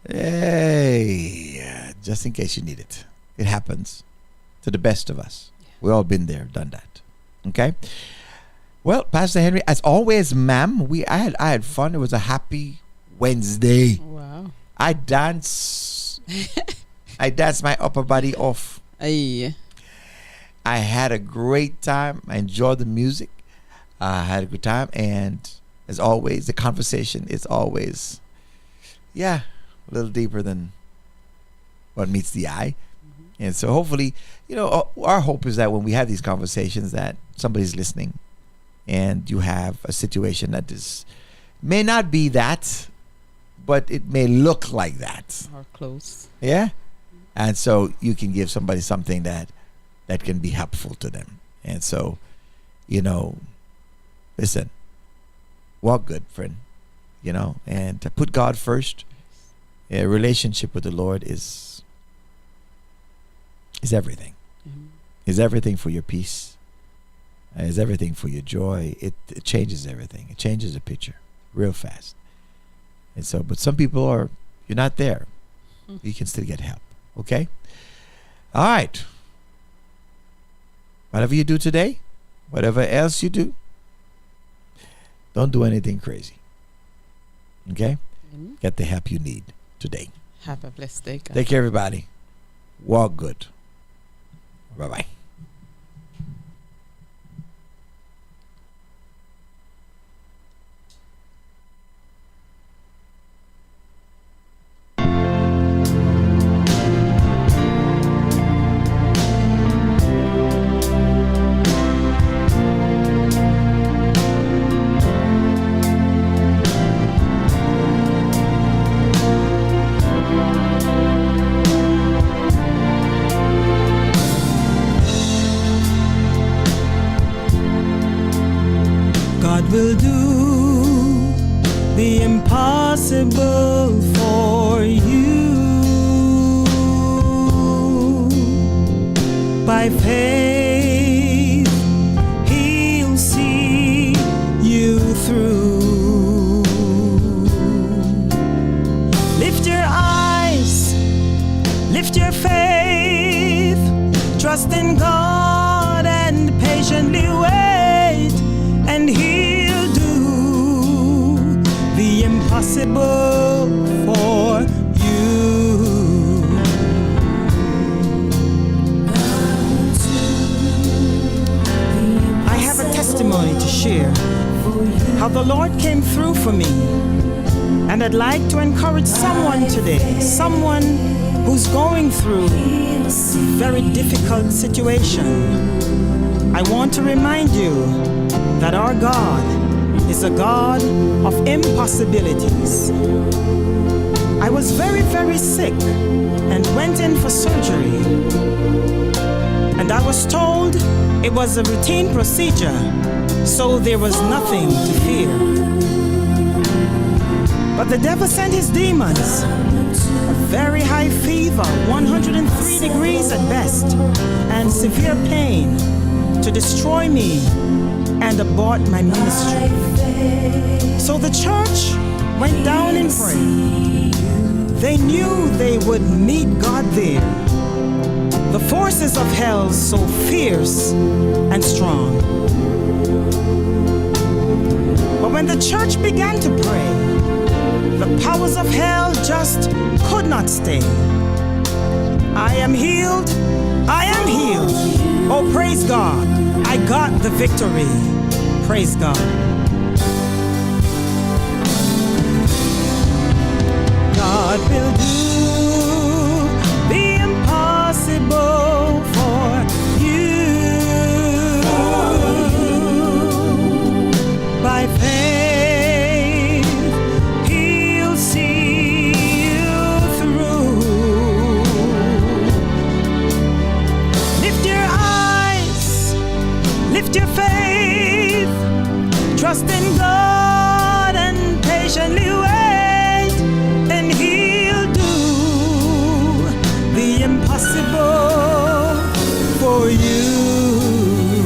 Speaker 5: Hey, just in case you need it. It happens to the best of us. We've all been there, done that. Okay. Well, Pastor Henry, as always, ma'am, I had fun. It was a happy Wednesday.
Speaker 10: Wow.
Speaker 5: I danced my upper body off.
Speaker 10: Aye.
Speaker 5: I had a great time. I enjoyed the music. I had a good time, and as always, the conversation is always, a little deeper than what meets the eye. And so hopefully, you know, our hope is that when we have these conversations that somebody's listening and you have a situation that may not be that, but it may look like that.
Speaker 10: Or close.
Speaker 5: Yeah? And so you can give somebody something that can be helpful to them. And so, you know, listen, walk good, friend, you know, and to put God first. A relationship with the Lord is everything. Is everything for your peace. Is everything for your joy. It changes everything. It changes the picture real fast. And so, but some people you're not there. You can still get help. Okay? All right. Whatever you do today, whatever else you do, don't do anything crazy. Okay? Get the help you need today.
Speaker 10: Have a blessed day, guys.
Speaker 5: Take care, everybody. Walk good. Bye-bye.
Speaker 6: God will do the impossible for you. By faith, He'll see you through. Lift your eyes, lift your faith, trust in God and patiently wait, and He'll do the impossible for you. I have a testimony to share how the Lord came through for me, and I'd like to encourage someone today, someone who's going through a very difficult situation. I want to remind you that our God is a God of impossibilities. I was very, very sick and went in for surgery. And I was told it was a routine procedure, so there was nothing to fear. But the devil sent his demons, a very high fever, 103 degrees at best, and severe pain to destroy me and abort my ministry. So the church went down in prayer. They knew they would meet God there. The forces of hell so fierce and strong. But when the church began to pray, the powers of hell just could not stay. I am healed. I am healed. Oh, praise God. I got the victory. Praise God. God will do the impossible for you. By faith, He'll see you through. Lift your eyes, lift your faith, trust in God.